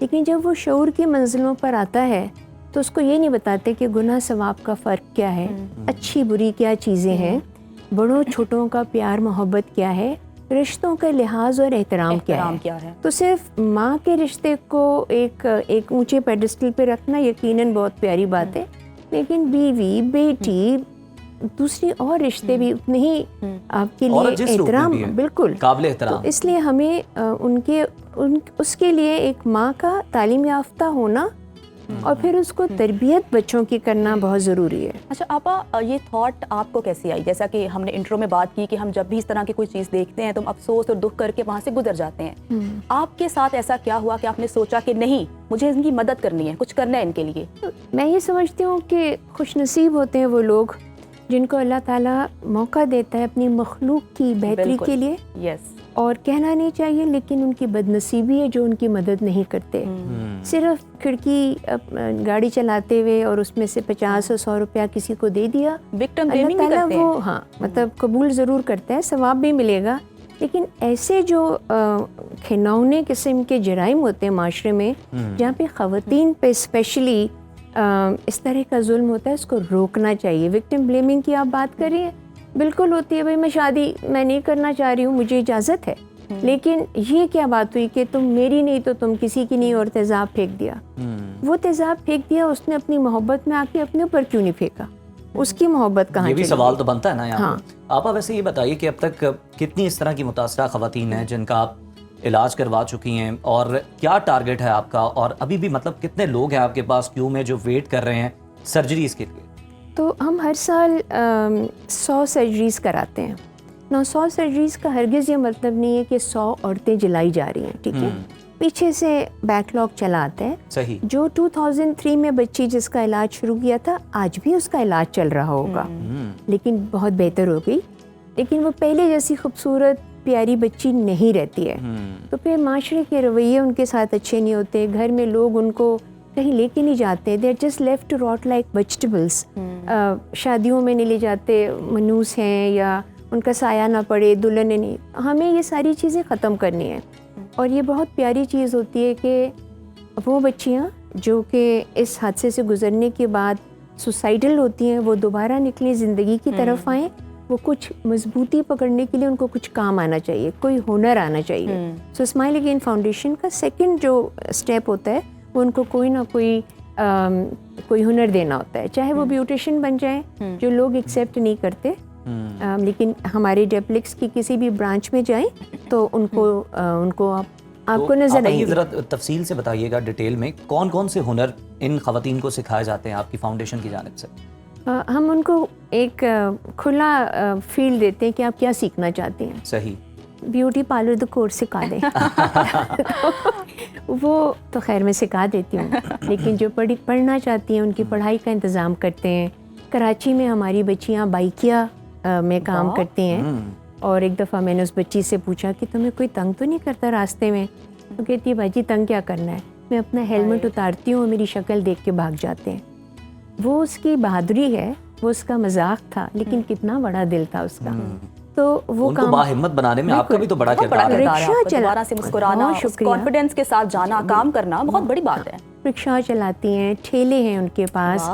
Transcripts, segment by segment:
لیکن جب وہ شعور کی منزلوں پر آتا ہے تو اس کو یہ نہیں بتاتے کہ گناہ ثواب کا فرق کیا ہے، اچھی بری کیا چیزیں ہیں، بڑوں چھوٹوں کا پیار محبت کیا ہے، رشتوں کا لحاظ اور احترام کیا ہے۔ تو صرف ماں کے رشتے کو ایک اونچے پیڈسٹل پہ رکھنا یقیناً بہت پیاری بات ہے، لیکن بیوی، بیٹی، دوسری اور رشتے بھی اتنے ہی آپ کے لیے احترام، بالکل قابل احترام۔ تو اس لیے ہمیں اس کے لیے ایک ماں کا تعلیم یافتہ ہونا اور پھر اس کو تربیت بچوں کی کرنا بہت ضروری ہے۔ اچھا آپا، یہ تھاٹ آپ کو کیسے آئی؟ جیسا کہ ہم نے انٹرو میں بات کی کہ ہم جب بھی اس طرح کی کوئی چیز دیکھتے ہیں تو ہم افسوس اور دکھ کر کے وہاں سے گزر جاتے ہیں، آپ کے ساتھ ایسا کیا ہوا کہ آپ نے سوچا کہ نہیں، مجھے ان کی مدد کرنی ہے، کچھ کرنا ہے ان کے لیے؟ میں یہ سمجھتی ہوں کہ خوش نصیب ہوتے ہیں وہ لوگ جن کو اللہ تعالیٰ موقع دیتا ہے اپنی مخلوق کی بہتری کے لیے، یس، اور کہنا نہیں چاہیے لیکن ان کی بد نصیبی ہے جو ان کی مدد نہیں کرتے۔ صرف کھڑکی گاڑی چلاتے ہوئے اور اس میں سے 50 اور 100 روپیہ کسی کو دے دیا، اللہ تعالیٰ وہ مطلب قبول ضرور کرتا ہے، ثواب بھی ملے گا، لیکن ایسے جو کھنونے قسم کے جرائم ہوتے ہیں معاشرے میں جہاں پہ خواتین پہ اسپیشلی اس طرح کا ظلم ہوتا ہے، اس کو روکنا چاہیے۔ وکٹم بلیمنگ کی آپ بات کر رہی ہیں، بالکل ہوتی ہے، بھائی میں شادی میں نہیں کرنا چاہ رہی ہوں، مجھے اجازت ہے، لیکن یہ کیا بات ہوئی کہ تم میری نہیں تو تم کسی کی نہیں، اور تیزاب پھینک دیا۔ وہ تیزاب پھینک دیا، اس نے اپنی محبت میں آ کے اپنے اوپر کیوں نہیں پھینکا؟ اس کی محبت کہاں؟ یہ بھی سوال تو بنتا ہے نا یہاں۔ آپا ویسے یہ بتائیے کہ اب تک کتنی اس طرح کی متاثرہ خواتین ہیں جن کا آپ علاج کروا چکی ہیں، اور کیا ٹارگٹ ہے آپ کا، اور ابھی بھی مطلب کتنے لوگ ہیں آپ کے پاس کیوں میں جو ویٹ کر رہے ہیں سرجریز کے لیے؟ تو ہم ہر سال 100 سرجریز کراتے ہیں۔ 100 سرجریز کا ہرگز یہ مطلب نہیں ہے کہ 100 عورتیں جلائی جا رہی ہیں، ٹھیک ہے، پیچھے سے بیک لاگ چلا آتا ہے۔ صحیح۔ جو 2003 میں بچی جس کا علاج شروع کیا تھا، آج بھی اس کا علاج چل رہا ہوگا، لیکن بہت بہتر ہو گئی، لیکن وہ پہلے جیسی خوبصورت پیاری بچی نہیں رہتی ہے۔ تو پھر معاشرے کے رویے ان کے ساتھ اچھے نہیں ہوتے، گھر میں لوگ ان کو کہیں لے کے نہیں جاتے، they are just left to rot like vegetables. شادیوں میں نہیں لے جاتے، منوس ہیں یا ان کا سایہ نہ پڑے، دلہن نہیں۔ ہمیں یہ ساری چیزیں ختم کرنی ہیں، اور یہ بہت پیاری چیز ہوتی ہے کہ وہ بچیاں جو کہ اس حادثے سے گزرنے کے بعد سوسائڈل ہوتی ہیں، وہ دوبارہ نکلیں، زندگی کی طرف آئیں، وہ کچھ مضبوطی پکڑنے کے لیے ان کو کچھ کام آنا چاہیے، کوئی ہنر آنا چاہیے۔ سو اسمائل اگین فاؤنڈیشن کا سیکنڈ جو اسٹیپ ہوتا ہے وہ ان کو کوئی نہ کوئی ہنر دینا ہوتا ہے، چاہے وہ بیوٹیشین بن جائیں، جو لوگ ایکسیپٹ نہیں کرتے، لیکن ہمارے ڈیپلیکس کی کسی بھی برانچ میں جائیں تو ان کو آپ کو نظر آئیں گے۔ ذرا تفصیل سے بتائیے گا ڈیٹیل میں کون کون سے ہنر ان خواتین کو سکھائے جاتے ہیں آپ کی فاؤنڈیشن کی جانب سے؟ ہم ان کو ایک کھلا فیلڈ دیتے ہیں کہ آپ کیا سیکھنا چاہتے ہیں۔ صحیح۔ بیوٹی پارلر دا کورس سکھا دیں وہ تو خیر میں سکھا دیتی ہوں، لیکن جو پڑھنا چاہتی ہیں ان کی پڑھائی کا انتظام کرتے ہیں۔ کراچی میں ہماری بچیاں بائکیا میں کام کرتی ہیں، اور ایک دفعہ میں نے اس بچی سے پوچھا کہ تمہیں کوئی تنگ تو نہیں کرتا راستے میں؟ تو کہتی ہے باجی تنگ کیا کرنا ہے، میں اپنا ہیلمٹ اتارتی ہوں اور میری شکل دیکھ کے بھاگ جاتے ہیں۔ وہ اس کی بہادری ہے، وہ اس کا مذاق تھا، لیکن کتنا بڑا دل تھا اس کا۔ تو وہ ان کو باہمت بنانے میں آپ کا بھی تو بڑا کردار ہے۔ رکشہ دوبارہ سے مسکرانا، کانفیڈنس کے ساتھ جانا، کام کرنا بہت بڑی بات ہے۔ رکشہ چلاتی ہیں، ٹھیلے ہیں ان کے پاس،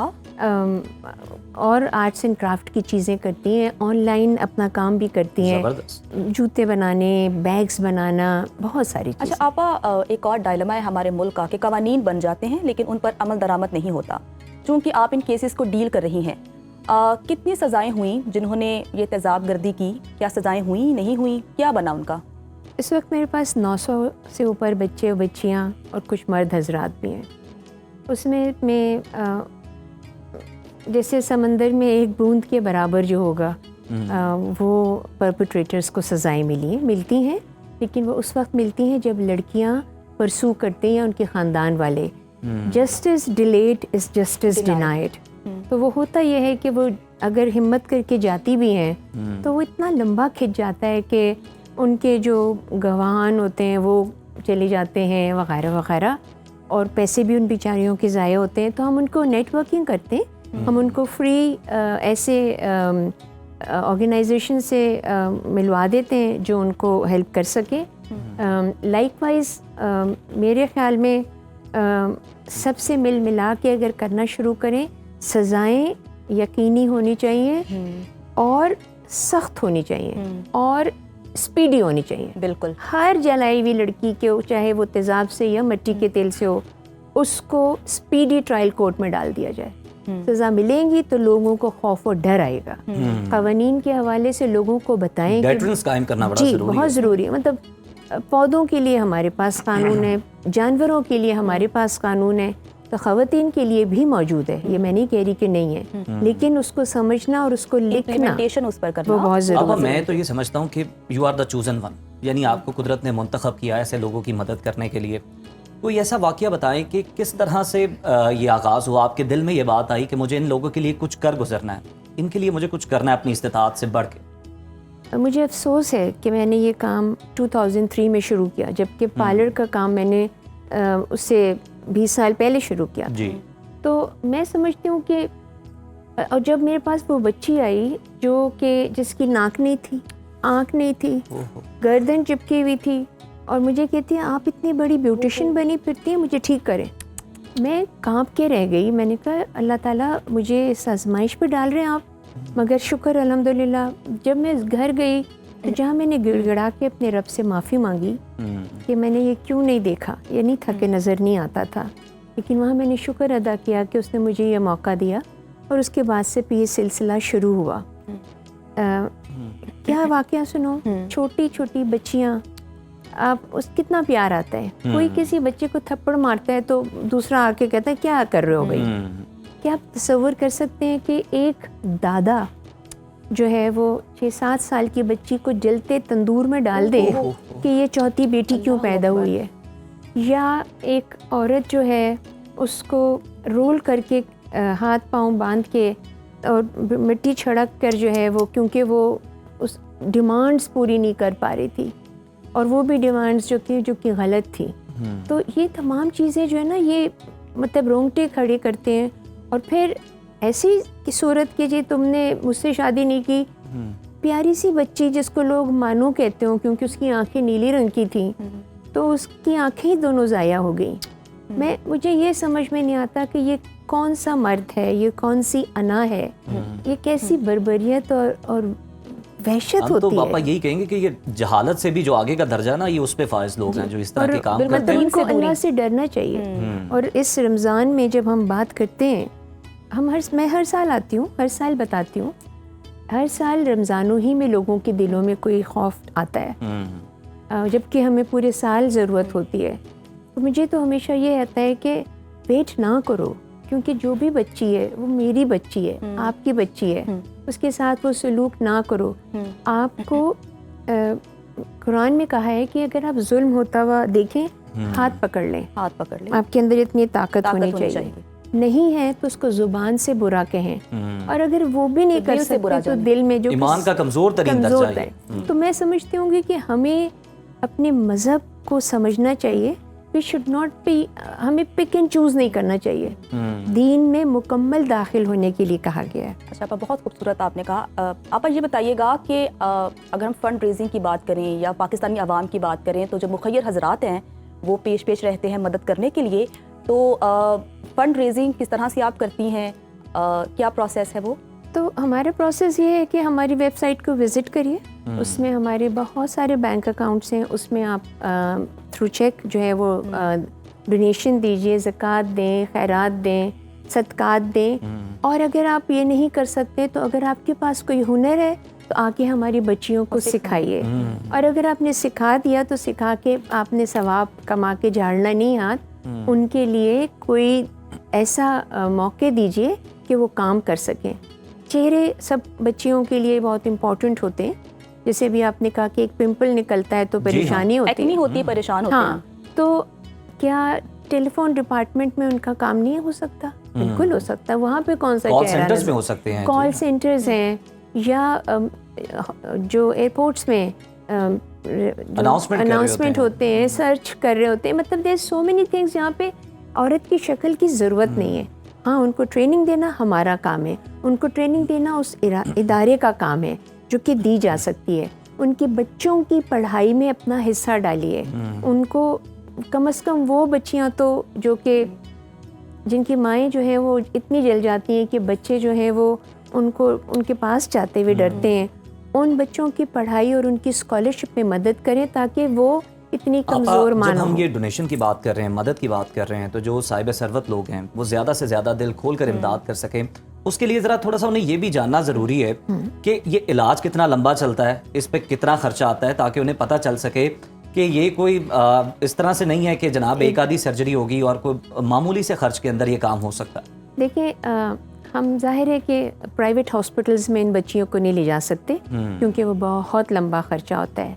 اور آرٹس اینڈ کرافٹ کی چیزیں کرتی ہیں، آن لائن اپنا کام بھی کرتی ہیں، جوتے بنانے، بیگز بنانا، بہت ساری چیزیں۔ اچھا آپا، ایک اور ڈائلما ہے ہمارے ملک کا کہ قوانین بن جاتے ہیں لیکن ان پر عمل درآمد نہیں ہوتا۔ چونکہ آپ ان کیسز کو ڈیل کر رہی ہیں، کتنی سزائیں ہوئیں جنہوں نے یہ تیزاب گردی کی؟ کیا سزائیں ہوئیں، نہیں ہوئیں، کیا بنا ان کا؟ اس وقت میرے پاس 900 سے اوپر بچے اور بچیاں اور کچھ مرد حضرات بھی ہیں۔ اس میں جیسے سمندر میں ایک بوند کے برابر جو ہوگا، وہ پرپیٹریٹرز کو سزائیں ملتی ہیں، لیکن وہ اس وقت ملتی ہیں جب لڑکیاں پرسو کرتے ہیں ان کے خاندان والے۔ Justice delayed is justice denied. تو وہ ہوتا یہ ہے کہ وہ اگر ہمت کر کے جاتی بھی ہیں تو وہ اتنا لمبا کھنچ جاتا ہے کہ ان کے جو گواہان ہوتے ہیں وہ چلے جاتے ہیں وغیرہ وغیرہ، اور پیسے بھی ان بیچاریوں کے ضائع ہوتے ہیں۔ تو ہم ان کو نیٹ ورکنگ کرتے ہیں، ہم ان کو فری ایسے آرگنائزیشن سے ملوا دیتے ہیں جو ان کو ہیلپ کر سکے۔ لائک وائز میرے خیال میں سب سے مل ملا کے اگر کرنا شروع کریں، سزائیں یقینی ہونی چاہیے اور سخت ہونی چاہیے اور اسپیڈی ہونی چاہیے. بالکل. ہر جلائی ہوئی لڑکی کے چاہے وہ تیزاب سے یا مٹی کے تیل سے ہو، اس کو اسپیڈی ٹرائل کورٹ میں ڈال دیا جائے. سزا ملیں گی تو لوگوں کو خوف و ڈر آئے گا. قوانین کے حوالے سے لوگوں کو بتائیں کہ ڈیٹرنس قائم کرنا بڑا ضروری ہے. بہت ضروری ہے. مطلب پودوں کے لیے ہمارے پاس قانون ہے، جانوروں کے لیے ہمارے پاس قانون ہے، تو خواتین کے لیے بھی موجود ہے. یہ میں نہیں کہہ رہی کہ نہیں ہے، لیکن اس کو سمجھنا اور اس کو لکھنا اس پر کرنا وہ بہت ضروری ہے. اب میں تو یہ سمجھتا ہوں کہ you are the chosen one, یعنی آپ کو قدرت نے منتخب کیا ایسے لوگوں کی مدد کرنے کے لیے. کوئی ایسا واقعہ بتائیں کہ کس طرح سے یہ آغاز ہوا، آپ کے دل میں یہ بات آئی کہ مجھے ان لوگوں کے لیے کچھ کر گزرنا ہے، ان کے لیے مجھے کچھ کرنا ہے اپنی استطاعت سے بڑھ کے. مجھے افسوس ہے کہ میں نے یہ کام 2003 میں شروع کیا، جبکہ پارلر کا کام میں نے اس سے 20 سال پہلے شروع کیا. جی. تو میں سمجھتی ہوں کہ اور جب میرے پاس وہ بچی آئی جو کہ جس کی ناک نہیں تھی، آنکھ نہیں تھی، گردن چپکی ہوئی تھی، اور مجھے کہتی ہیں آپ اتنی بڑی بیوٹیشین بنی پھرتی ہیں، مجھے ٹھیک کریں. میں کانپ کے رہ گئی. میں نے کہا اللہ تعالیٰ مجھے اس آزمائش پہ ڈال رہے ہیں آپ، مگر شکر الحمدللہ. جب میں گھر گئی تو جہاں میں نے گڑ گڑا کے اپنے رب سے معافی مانگی کہ میں نے یہ کیوں نہیں دیکھا، یہ نہیں تھا کہ نظر نہیں آتا تھا، لیکن وہاں میں نے شکر ادا کیا کہ اس نے مجھے یہ موقع دیا، اور اس کے بعد سے پھر یہ سلسلہ شروع ہوا. کیا واقعہ سنو، چھوٹی چھوٹی بچیاں، آپ اس کتنا پیار آتا ہے. کوئی کسی بچے کو تھپڑ مارتا ہے تو دوسرا آ کے کہتا ہے کیا کر رہے ہو بھائی. کیا آپ تصور کر سکتے ہیں کہ ایک دادا جو ہے وہ 6-7 سال کی بچی کو جلتے تندور میں ڈال دے کہ یہ چوتھی بیٹی کیوں پیدا ہوئی ہے، یا ایک عورت جو ہے اس کو رول کر کے ہاتھ پاؤں باندھ کے اور مٹی چھڑک کر جو ہے وہ، کیونکہ وہ اس ڈیمانڈز پوری نہیں کر پا رہی تھی، اور وہ بھی ڈیمانڈز جو کہ غلط تھی. تو یہ تمام چیزیں جو ہے نا، یہ مطلب رونگٹے کھڑے کرتے ہیں. اور پھر ایسی صورت کہ جی تم نے مجھ سے شادی نہیں کی، پیاری سی بچی جس کو لوگ مانو کہتے ہوں کیونکہ اس کی آنکھیں نیلی رنگ کی تھیں، تو اس کی آنکھیں دونوں ضائع ہو گئیں. مجھے یہ سمجھ میں نہیں آتا کہ یہ کون سا مرد ہے، یہ کون سی انا ہے، یہ کیسی بربریت اور وحشت ہوتی ہے. تو پاپا یہی کہیں گے کہ یہ جہالت سے بھی جو آگے کا درجہ نا، یہ اس پہ فائز لوگ ہیں جو اس طرح کے کام کرتے ہیں. ان کو اللہ سے ڈرنا چاہیے. اور اس رمضان میں جب ہم بات کرتے ہیں، میں ہر سال آتی ہوں، ہر سال بتاتی ہوں، ہر سال رمضانوں ہی میں لوگوں کے دلوں میں کوئی خوف آتا ہے، جبکہ ہمیں پورے سال ضرورت ہوتی ہے. مجھے تو ہمیشہ یہ رہتا ہے کہ ویٹ نہ کرو، کیونکہ جو بھی بچی ہے وہ میری بچی ہے، آپ کی بچی ہے، اس کے ساتھ وہ سلوک نہ کرو. آپ کو قرآن میں کہا ہے کہ اگر آپ ظلم ہوتا ہوا دیکھیں، ہاتھ پکڑ لیں. آپ کے اندر اتنی طاقت ہونی چاہیے. نہیں ہے تو اس کو زبان سے برا کہیں، اور اگر وہ بھی نہیں کر سکتے تو دل میں جو ایمان کا کمزور ترین درجہ ہے. تو میں سمجھتی ہوں گی کہ ہمیں اپنے مذہب کو سمجھنا چاہیے. We should not be، ہمیں پک اینڈ چوز نہیں کرنا چاہیے. دین میں مکمل داخل ہونے کے لیے کہا گیا ہے. اچھا آپا، بہت خوبصورت آپ نے کہا. آپا یہ بتائیے گا کہ اگر ہم فنڈ ریزنگ کی بات کریں یا پاکستانی عوام کی بات کریں، تو جو مخیر حضرات ہیں وہ پیش رہتے ہیں مدد کرنے کے لیے، تو فنڈ ریزنگ کس طرح سے آپ کرتی ہیں، کیا پروسیس ہے وہ؟ تو ہمارا پروسیس یہ ہے کہ ہماری ویب سائٹ کو وزٹ کریے، اس میں ہمارے بہت سارے بینک اکاؤنٹس ہیں، اس میں آپ تھرو چیک جو ہے وہ ڈونیشن دیجیے، زکوٰۃ دیں، خیرات دیں، صدقات دیں. اور اگر آپ یہ نہیں کر سکتے تو اگر آپ کے پاس کوئی ہنر ہے تو آ کے ہماری بچیوں کو سکھائیے. اور اگر آپ نے سکھا دیا تو سکھا کے آپ نے ثواب کما کے جھاڑنا نہیں ہاتھ. ان کے لیے کوئی ایسا موقع دیجیے کہ وہ کام کر سکیں. چہرے سب بچیوں کے لیے بہت امپورٹنٹ ہوتے ہیں. جیسے بھی آپ نے کہا کہ ایک پمپل نکلتا ہے تو پریشانی ہوتی ہے، پریشان ہوتے ہیں. تو کیا ٹیلی فون ڈپارٹمنٹ میں ان کا کام نہیں ہو سکتا؟ بالکل ہو سکتا ہے. وہاں پہ کون سا چہرہ ہو سکتے ہیں، کال سینٹرز ہیں، یا جو ایئرپورٹس میں اناؤنسمنٹ ہوتے ہیں، سرچ کر رہے ہوتے ہیں. مطلب دیر سو مینی تھنگس جہاں پہ عورت کی شکل کی ضرورت نہیں ہے. ہاں، ان کو ٹریننگ دینا ہمارا کام ہے، ان کو ٹریننگ دینا اس ادارے کا کام ہے جو کہ دی جا سکتی ہے. ان کے بچوں کی پڑھائی میں اپنا حصہ ڈالیے، ان کو کم از کم وہ بچیاں تو جو کہ جن کی مائیں جو ہیں وہ اتنی جل جاتی ہیں کہ بچے جو ہیں وہ ان کے پاس جاتے ہوئے ڈرتے ہیں، ان بچوں کی پڑھائی اور ان کی اسکالرشپ میں مدد کریں تاکہ وہ اتنی کمزور مانا جب ہم ہوں۔ یہ ڈونیشن کی بات کر رہے ہیں، مدد کی بات کر رہے ہیں، تو جو صاحب ثروت لوگ ہیں وہ زیادہ سے زیادہ دل کھول کر امداد کر سکیں، اس کے لیے ذرا تھوڑا سا انہیں یہ بھی جاننا ضروری ہے کہ یہ علاج کتنا لمبا چلتا ہے، اس پہ کتنا خرچہ آتا ہے، تاکہ انہیں پتہ چل سکے کہ یہ کوئی اس طرح سے نہیں ہے کہ جناب ایک آدھی سرجری ہوگی اور کوئی معمولی سے خرچ کے اندر یہ کام ہو سکتا ہے۔ دیکھیں ہم ظاہر ہے کہ پرائیویٹ ہاسپٹلز میں ان بچیوں کو نہیں لے جا سکتے کیونکہ وہ بہت لمبا خرچہ ہوتا ہے۔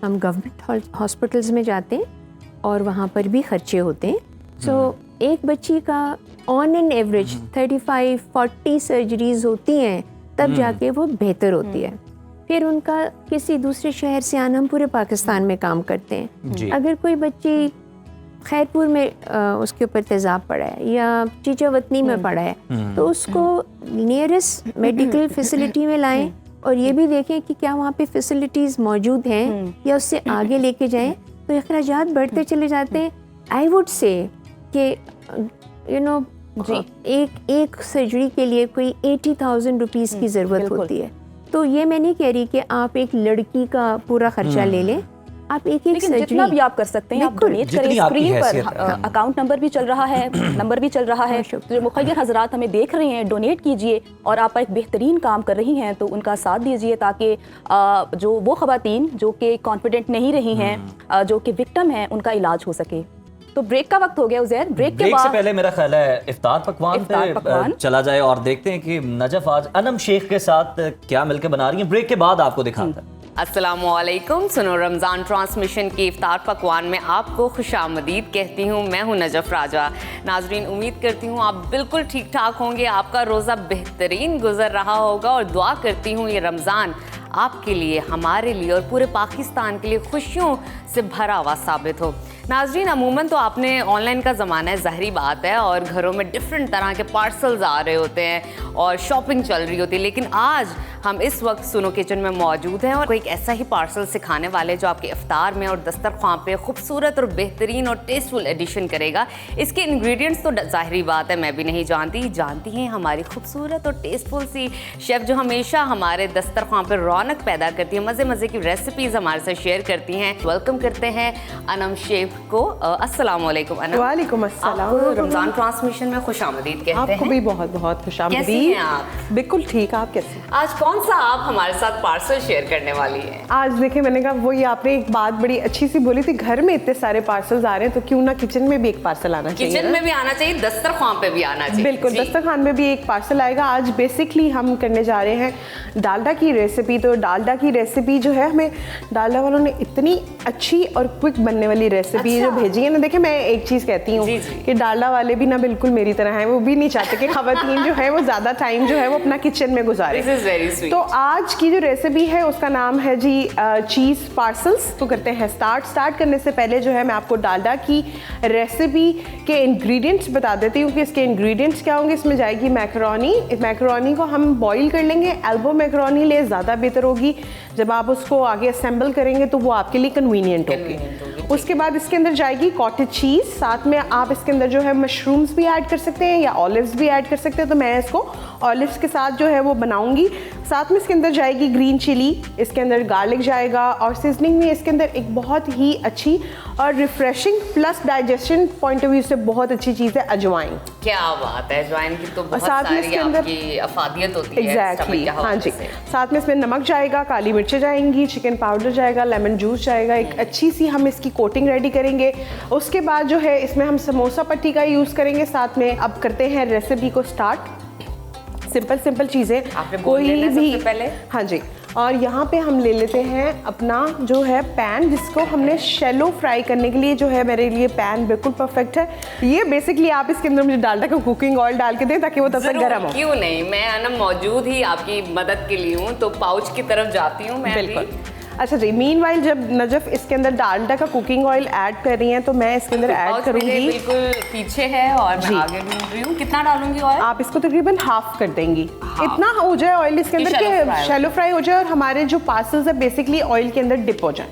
ہم گورنمنٹ ہاسپٹلز میں جاتے ہیں اور وہاں پر بھی خرچے ہوتے ہیں۔ سو ایک بچی کا آن این ایوریج 35-40 سرجریز ہوتی ہیں، تب جا کے وہ بہتر ہوتی ہے۔ پھر ان کا کسی دوسرے شہر سے آنا، ہم پورے پاکستان میں کام کرتے ہیں۔ اگر کوئی بچی خیرپور میں اس کے اوپر تیزاب پڑا ہے یا چیچا وطنی میں پڑا ہے تو اس کو نیئرسٹ میڈیکل فیسلٹی میں لائیں اور یہ بھی دیکھیں کہ کیا وہاں پہ فیسلٹیز موجود ہیں یا اس سے آگے لے کے جائیں، تو اخراجات بڑھتے چلے جاتے ہیں۔ آئی ووڈ سے کہ ایک سرجری کے لیے کوئی 80,000 روپیز کی ضرورت ہوتی ہے۔ تو یہ میں نہیں کہہ رہی کہ آپ ایک لڑکی کا پورا خرچہ لے لیں، آپ ایک لیکن جتنا بھی آپ کر سکتے ہیں آپ ڈونیٹ کریں۔ اسکرین پر اکاؤنٹ نمبر بھی چل رہا ہے، نمبر بھی چل رہا ہے، جو مخیر حضرات ہمیں دیکھ رہے ہیں ڈونیٹ کیجئے، اور آپ ایک بہترین کام کر رہی ہیں تو ان کا ساتھ دیجئے تاکہ جو وہ خواتین جو کہ کانفیڈنٹ نہیں رہی ہیں، جو کہ وکٹم ہیں، ان کا علاج ہو سکے۔ تو بریک کا وقت ہو گیا عزیر، بریک کے بعد سے پہلے میرا خیال ہے افطار پکوان پہ چلا جائے اور دیکھتے ہیں کہ نجف آج انم شیخ کے ساتھ کیا مل کے بنا رہی ہیں۔ بریک کے بعد آپ کو دکھاتا ہے۔ السلام علیکم، سنو رمضان ٹرانسمیشن کی افطار پکوان میں آپ کو خوش آمدید کہتی ہوں۔ میں ہوں نجف راجہ۔ ناظرین، امید کرتی ہوں آپ بالکل ٹھیک ٹھاک ہوں گے، آپ کا روزہ بہترین گزر رہا ہوگا، اور دعا کرتی ہوں یہ رمضان آپ کے لیے، ہمارے لیے اور پورے پاکستان کے لیے خوشیوں سے بھرا ہوا ثابت ہو۔ ناظرین، عموماً تو آپ نے آن لائن کا زمانہ ہے، ظاہری بات ہے، اور گھروں میں ڈفرینٹ طرح کے پارسلز آ رہے ہوتے ہیں اور شاپنگ چل رہی ہوتی ہے، لیکن آج ہم اس وقت سنو کچن میں موجود ہیں اور کوئی ایک ایسا ہی پارسل سکھانے والے جو آپ کے افطار میں اور دسترخوان پہ خوبصورت اور بہترین اور ٹیسٹفل ایڈیشن کرے گا۔ اس کے انگریڈینٹس تو ظاہری بات ہے میں بھی نہیں جانتی ہیں ہماری خوبصورت اور ٹیسٹفل سی شیف جو ہمیشہ ہمارے دسترخوان پہ رونق پیدا کرتی ہیں، مزے کی ریسیپیز ہمارے ساتھ شیئر کرتی ہیں۔ ویلکم کرتے ہیں انم شیف کو۔ السلام علیکم انم۔ وعلیکم السلام۔ رمضان ٹرانسمیشن میں خوش آمدید کہتے ہیں۔ آپ کو بھی بہت بہت خوش آمدید۔ کیسی ہیں آپ؟ بالکل ٹھیک، آپ کیسے؟ آج کون سا آپ ہمارے ساتھ پارسل شیئر کرنے والی ہیں؟ آج دیکھیں، میں نے کہا وہی آپ نے ایک بات بڑی اچھی سی بولی تھی، گھر میں اتنے سارے پارسلز آ رہے ہیں تو کیوں نہ کچن میں بھی ایک پارسل آنا چاہیے۔ کچن میں بھی آنا چاہیے، دسترخوان پہ بھی آنا چاہیے۔ بالکل، دسترخوان میں بھی ایک پارسل آئے گا۔ آج بیسکلی ہم کرنے جا رہے ہیں ڈالڈا کی ریسیپی۔ تو ڈالڈا کی ریسیپی جو ہے، ہمیں ڈالڈا والوں نے اتنی اچھی اور کوئک بننے والی ریسیپی جو بھیجی ہے نا۔ دیکھیں، میں ایک چیز کہتی ہوں کہ ڈالڈا والے بھی نہ بالکل میری طرح ہیں، وہ بھی نہیں چاہتے کہ خواتین جو ہے وہ زیادہ ٹائم جو ہے وہ اپنا کچن میں گزارے۔ تو آج کی جو ریسیپی ہے اس کا نام ہے جی چیز پارسلز۔ تو کرتے ہیں اسٹارٹ کرنے سے پہلے جو ہے میں آپ کو ڈالڈا کی ریسیپی کے انگریڈینٹس بتا دیتی ہوں کہ اس کے انگریڈینٹس کیا ہوں گے۔ اس میں جائے گی میکرونی۔ میکرونی کو ہم بوائل کر لیں گے، ایلبو میکرونی لے، زیادہ بہتر ہوگی۔ جب آپ اس کو آگے اسمبل کریں گے تو وہ آپ کے لیے کنوینئنٹ ہوگی۔ اس کے بعد اس کے اندر جائے گی کاٹیج چیز، ساتھ میں آپ اس کے اندر جو ہے مشرومز بھی ایڈ کر سکتے ہیں یا اولیوز بھی ایڈ کر سکتے ہیں۔ تو میں اس کو اولیوز کے ساتھ جو ہے وہ بناؤں گی۔ ساتھ میں اس کے اندر جائے گی گرین چلی، اس کے اندر گارلک جائے گا، اور سیزننگ میں اس کے اندر ایک بہت ہی اچھی اور refreshing plus digestion point of view سے بہت اچھی چیز ہے اجوائن۔ کیا بات ہے، اجوائن کی تو بہت ساری آپ کی افادیت ہوتی ہے۔ ایگزیکٹلی، ہاں جی۔ ساتھ میں اس میں نمک جائے گا، کالی مرچیں جائیں گی، چکن پاؤڈر جائے گا، لیمن جوس جائے گا۔ ایک اچھی سی ہم اس کی کوٹنگ ریڈی کریں گے۔ اس کے بعد جو ہے اس میں ہم سموسا پٹی کا یوز کریں گے ساتھ میں۔ اب کرتے ہیں ریسیپی کو اسٹارٹ۔ سمپل چیزیں کوئی بھی، ہاں جی۔ اور یہاں پہ ہم لے لیتے ہیں اپنا جو ہے پین، جس کو ہم نے شیلو فرائی کرنے کے لیے جو ہے میرے لیے پین بالکل پرفیکٹ ہے۔ یہ بیسکلی آپ اس کے اندر مجھے ڈالڈا کا کوکنگ آئل ڈال کے دیں تاکہ وہ تب تک گرم ہو۔ کیوں نہیں، میں انم موجود ہی آپ کی مدد کے لیے ہوں، تو پاؤچ کی طرف جاتی ہوں میں۔ بالکل۔ اچھا جی، مین وائل جب نجف اس کے اندر ڈالڈا کا کوکنگ آئل ایڈ کر رہی ہیں تو میں اس کے اندر ایڈ کروں گی، بالکل پیچھے ہے اور میں آگے ڈھونڈ رہی ہوں، کتنا ڈالوں گی آئل؟ آپ اس کو تقریباً ہاف کر دیں گی، اتنا ہو جائے آئل اس کے اندر کہ شیلو فرائی ہو جائے اور ہمارے جو پارسلز ہے بیسکلی آئل کے اندر ڈپ ہو جائیں۔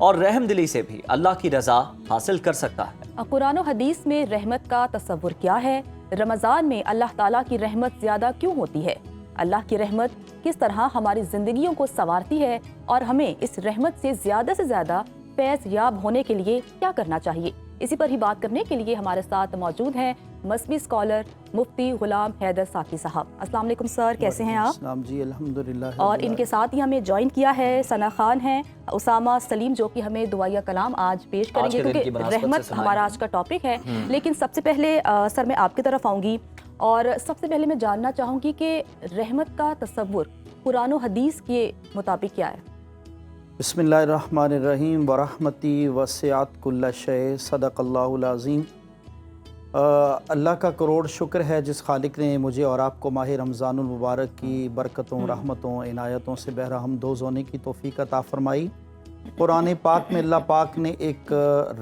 اور رحم دلی سے بھی اللہ کی رضا حاصل کر سکتا ہے۔ قرآن و حدیث میں رحمت کا تصور کیا ہے؟ رمضان میں اللہ تعالیٰ کی رحمت زیادہ کیوں ہوتی ہے؟ اللہ کی رحمت کس طرح ہماری زندگیوں کو سنوارتی ہے اور ہمیں اس رحمت سے زیادہ فیض یاب ہونے کے لیے کیا کرنا چاہیے؟ اسی پر ہی بات کرنے کے لیے ہمارے ساتھ موجود ہیں مذہبی اسکالر مفتی غلام حیدر ساقی صاحب۔ السلام علیکم سر، کیسے ہیں آپ؟ السلام جی، الحمدللہ۔ اور ان کے ساتھ ہی ہمیں جوائن کیا ہے ثنا خان ہیں، اسامہ سلیم، جو کہ ہمیں دعائیہ کلام آج پیش کریں گے کیونکہ رحمت ہمارا آج کا ٹاپک ہے۔ لیکن سب سے پہلے سر میں آپ کی طرف آؤں گی اور سب سے پہلے میں جاننا چاہوں گی کہ رحمت کا تصور قرآن و حدیث کے مطابق کیا ہے؟ بسم اللہ الرحمن الرحیم، ورحمتی وسعت کل شیء، صدق اللہ العظیم۔ اللہ کا کروڑ شکر ہے جس خالق نے مجھے اور آپ کو ماہ رمضان المبارک کی برکتوں، رحمتوں، عنایتوں سے بہرحم دوز ہونے کی توفیق عطا فرمائی۔ قرآن پاک میں اللہ پاک نے ایک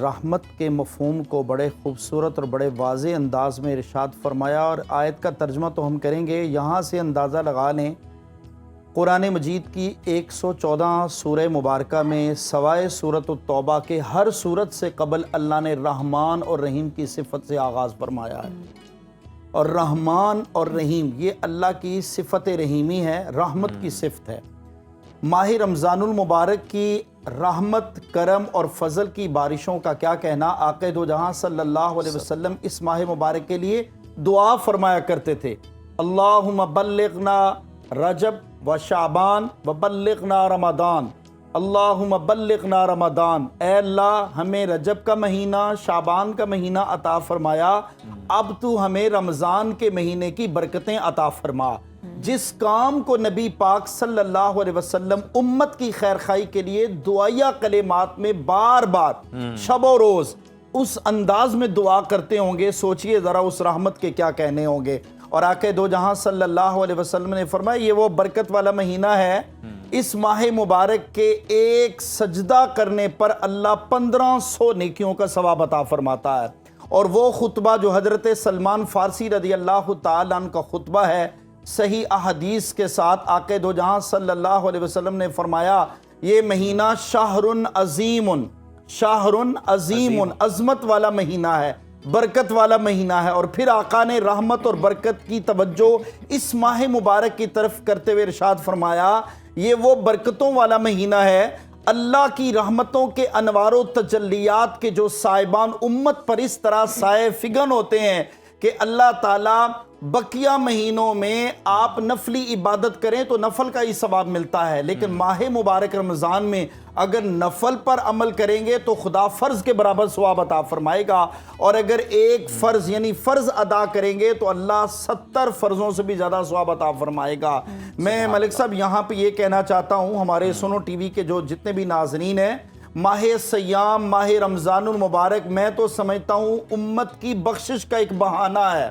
رحمت کے مفہوم کو بڑے خوبصورت اور بڑے واضح انداز میں ارشاد فرمایا، اور آیت کا ترجمہ تو ہم کریں گے، یہاں سے اندازہ لگا لیں قرآن مجید کی 114 سورہ مبارکہ میں سوائے سورۃ التوبہ کے ہر سورت سے قبل اللہ نے رحمان اور رحیم کی صفت سے آغاز فرمایا ہے، اور رحمان اور رحیم یہ اللہ کی صفت رحیمی ہے، رحمت کی صفت ہے۔ ماہ رمضان المبارک کی رحمت، کرم اور فضل کی بارشوں کا کیا کہنا؟ آقا دو جہاں صلی اللہ علیہ وسلم اس ماہ مبارک کے لیے دعا فرمایا کرتے تھے، اللہم بلغنا رجب و شعبان و بلغنا رمضان، اللہم بلغنا رمضان، اے اللہ ہمیں رجب کا مہینہ، شعبان کا مہینہ عطا فرمایا، اب تو ہمیں رمضان کے مہینے کی برکتیں عطا فرما۔ جس کام کو نبی پاک صلی اللہ علیہ وسلم امت کی خیرخواہی کے لیے دعائیہ کلمات میں بار بار شب و روز اس انداز میں دعا کرتے ہوں گے، سوچئے ذرا اس رحمت کے کیا کہنے ہوں گے۔ اور آقا دو جہاں صلی اللہ علیہ وسلم نے فرمایا یہ وہ برکت والا مہینہ ہے، اس ماہ مبارک کے ایک سجدہ کرنے پر اللہ 1500 نیکیوں کا ثواب عطا فرماتا ہے۔ اور وہ خطبہ جو حضرت سلمان فارسی رضی اللہ تعالیٰ عنہ کا خطبہ ہے، صحیح احادیث کے ساتھ آقا دو جہاں صلی اللہ علیہ وسلم نے فرمایا یہ مہینہ شہر عظیم، شہر عظیم، عظمت والا مہینہ ہے، برکت والا مہینہ ہے۔ اور پھر آقا نے رحمت اور برکت کی توجہ اس ماہ مبارک کی طرف کرتے ہوئے ارشاد فرمایا یہ وہ برکتوں والا مہینہ ہے، اللہ کی رحمتوں کے انوار و تجلیات کے جو صاحبان امت پر اس طرح سائے فگن ہوتے ہیں کہ اللہ تعالیٰ بقیہ مہینوں میں آپ نفلی عبادت کریں تو نفل کا ہی ثواب ملتا ہے، لیکن ماہ مبارک رمضان میں اگر نفل پر عمل کریں گے تو خدا فرض کے برابر ثواب عطا فرمائے گا، اور اگر ایک فرض یعنی فرض ادا کریں گے تو اللہ 70 فرضوں سے بھی زیادہ ثواب عطا فرمائے گا۔ میں ملک صاحب یہاں پہ یہ کہنا چاہتا ہوں ہمارے سنو ٹی وی کے جو جتنے بھی ناظرین ہیں، ماہ سیام، ماہ رمضان المبارک میں تو سمجھتا ہوں امت کی بخشش کا ایک بہانہ ہے۔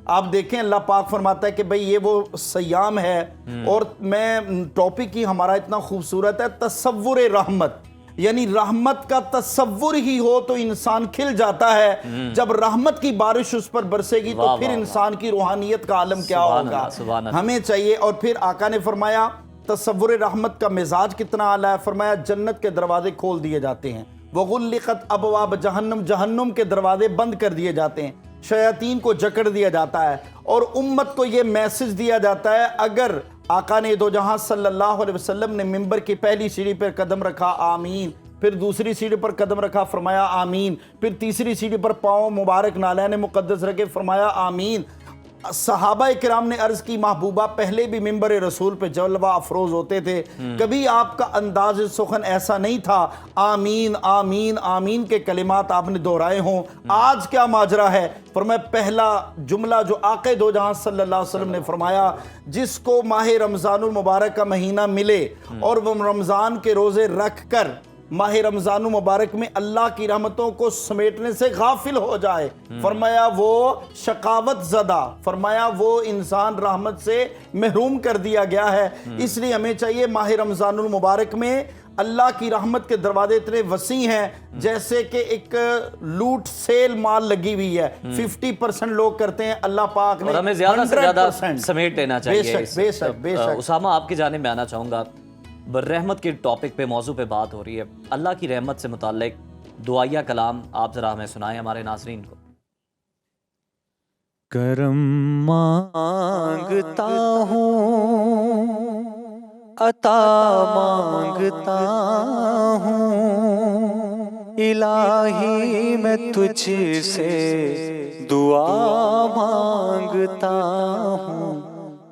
آپ دیکھیں اللہ پاک فرماتا ہے کہ بھئی یہ وہ سیام ہے، اور میں ٹاپک ہی ہمارا اتنا خوبصورت ہے تصور رحمت، یعنی رحمت کا تصور ہی ہو تو انسان کھل جاتا ہے، جب رحمت کی بارش اس پر برسے گی تو پھر انسان کی روحانیت کا عالم کیا ہوگا، ہمیں چاہیے۔ اور پھر آقا نے فرمایا تصور رحمت کا مزاج کتنا اعلیٰ ہے، فرمایا جنت کے دروازے کھول دیے جاتے ہیں، وغلقت ابواب جہنم، جہنم کے دروازے بند کر دیے جاتے ہیں، شیاطین کو جکڑ دیا جاتا ہے، اور امت کو یہ میسج دیا جاتا ہے اگر آقا نے دو جہاں صلی اللہ علیہ وسلم نے منبر کی پہلی سیڑھی پر قدم رکھا آمین، پھر دوسری سیڑھی پر قدم رکھا فرمایا آمین، پھر تیسری سیڑھی پر پاؤں مبارک نالین مقدس رکھے فرمایا آمین۔ صحابہ کرام نے عرض کی محبوبہ پہلے بھی منبر رسول پہ جلوہ افروز ہوتے تھے، کبھی آپ کا انداز سخن ایسا نہیں تھا آمین آمین آمین کے کلمات آپ نے دہرائے ہوں، آج کیا ماجرا ہے؟ فرمایا پہلا جملہ جو آقا دو جہاں صلی اللہ علیہ وسلم نے فرمایا جس کو ماہ رمضان المبارک کا مہینہ ملے اور وہ رمضان کے روزے رکھ کر ماہ رمضان مبارک میں اللہ کی رحمتوں کو سمیٹنے سے غافل ہو جائے، فرمایا وہ شقاوت زدہ، فرمایا وہ انسان رحمت سے محروم کر دیا گیا ہے۔ اس لیے ہمیں چاہیے ماہ رمضان المبارک میں اللہ کی رحمت کے دروازے اتنے وسیع ہیں جیسے کہ ایک لوٹ سیل مال لگی ہوئی ہے، 50% لوگ کرتے ہیں، اللہ پاک نے اور ہمیں زیادہ سے زیادہ 100% سمیٹ لینا چاہیے۔ بے شک بے شک بے شک۔ اسامہ آپ کی جانب میں آنا چاہوں گا، رحمت کے ٹاپک پہ موضوع پہ بات ہو رہی ہے. اللہ کی رحمت سے متعلق دعائیہ کلام آپ ذرا ہمیں سنائیں ہمارے ناظرین کو. کرم مانگتا ہوں عطا مانگتا ہوں الہی میں تجھ سے دعا مانگتا ہوں.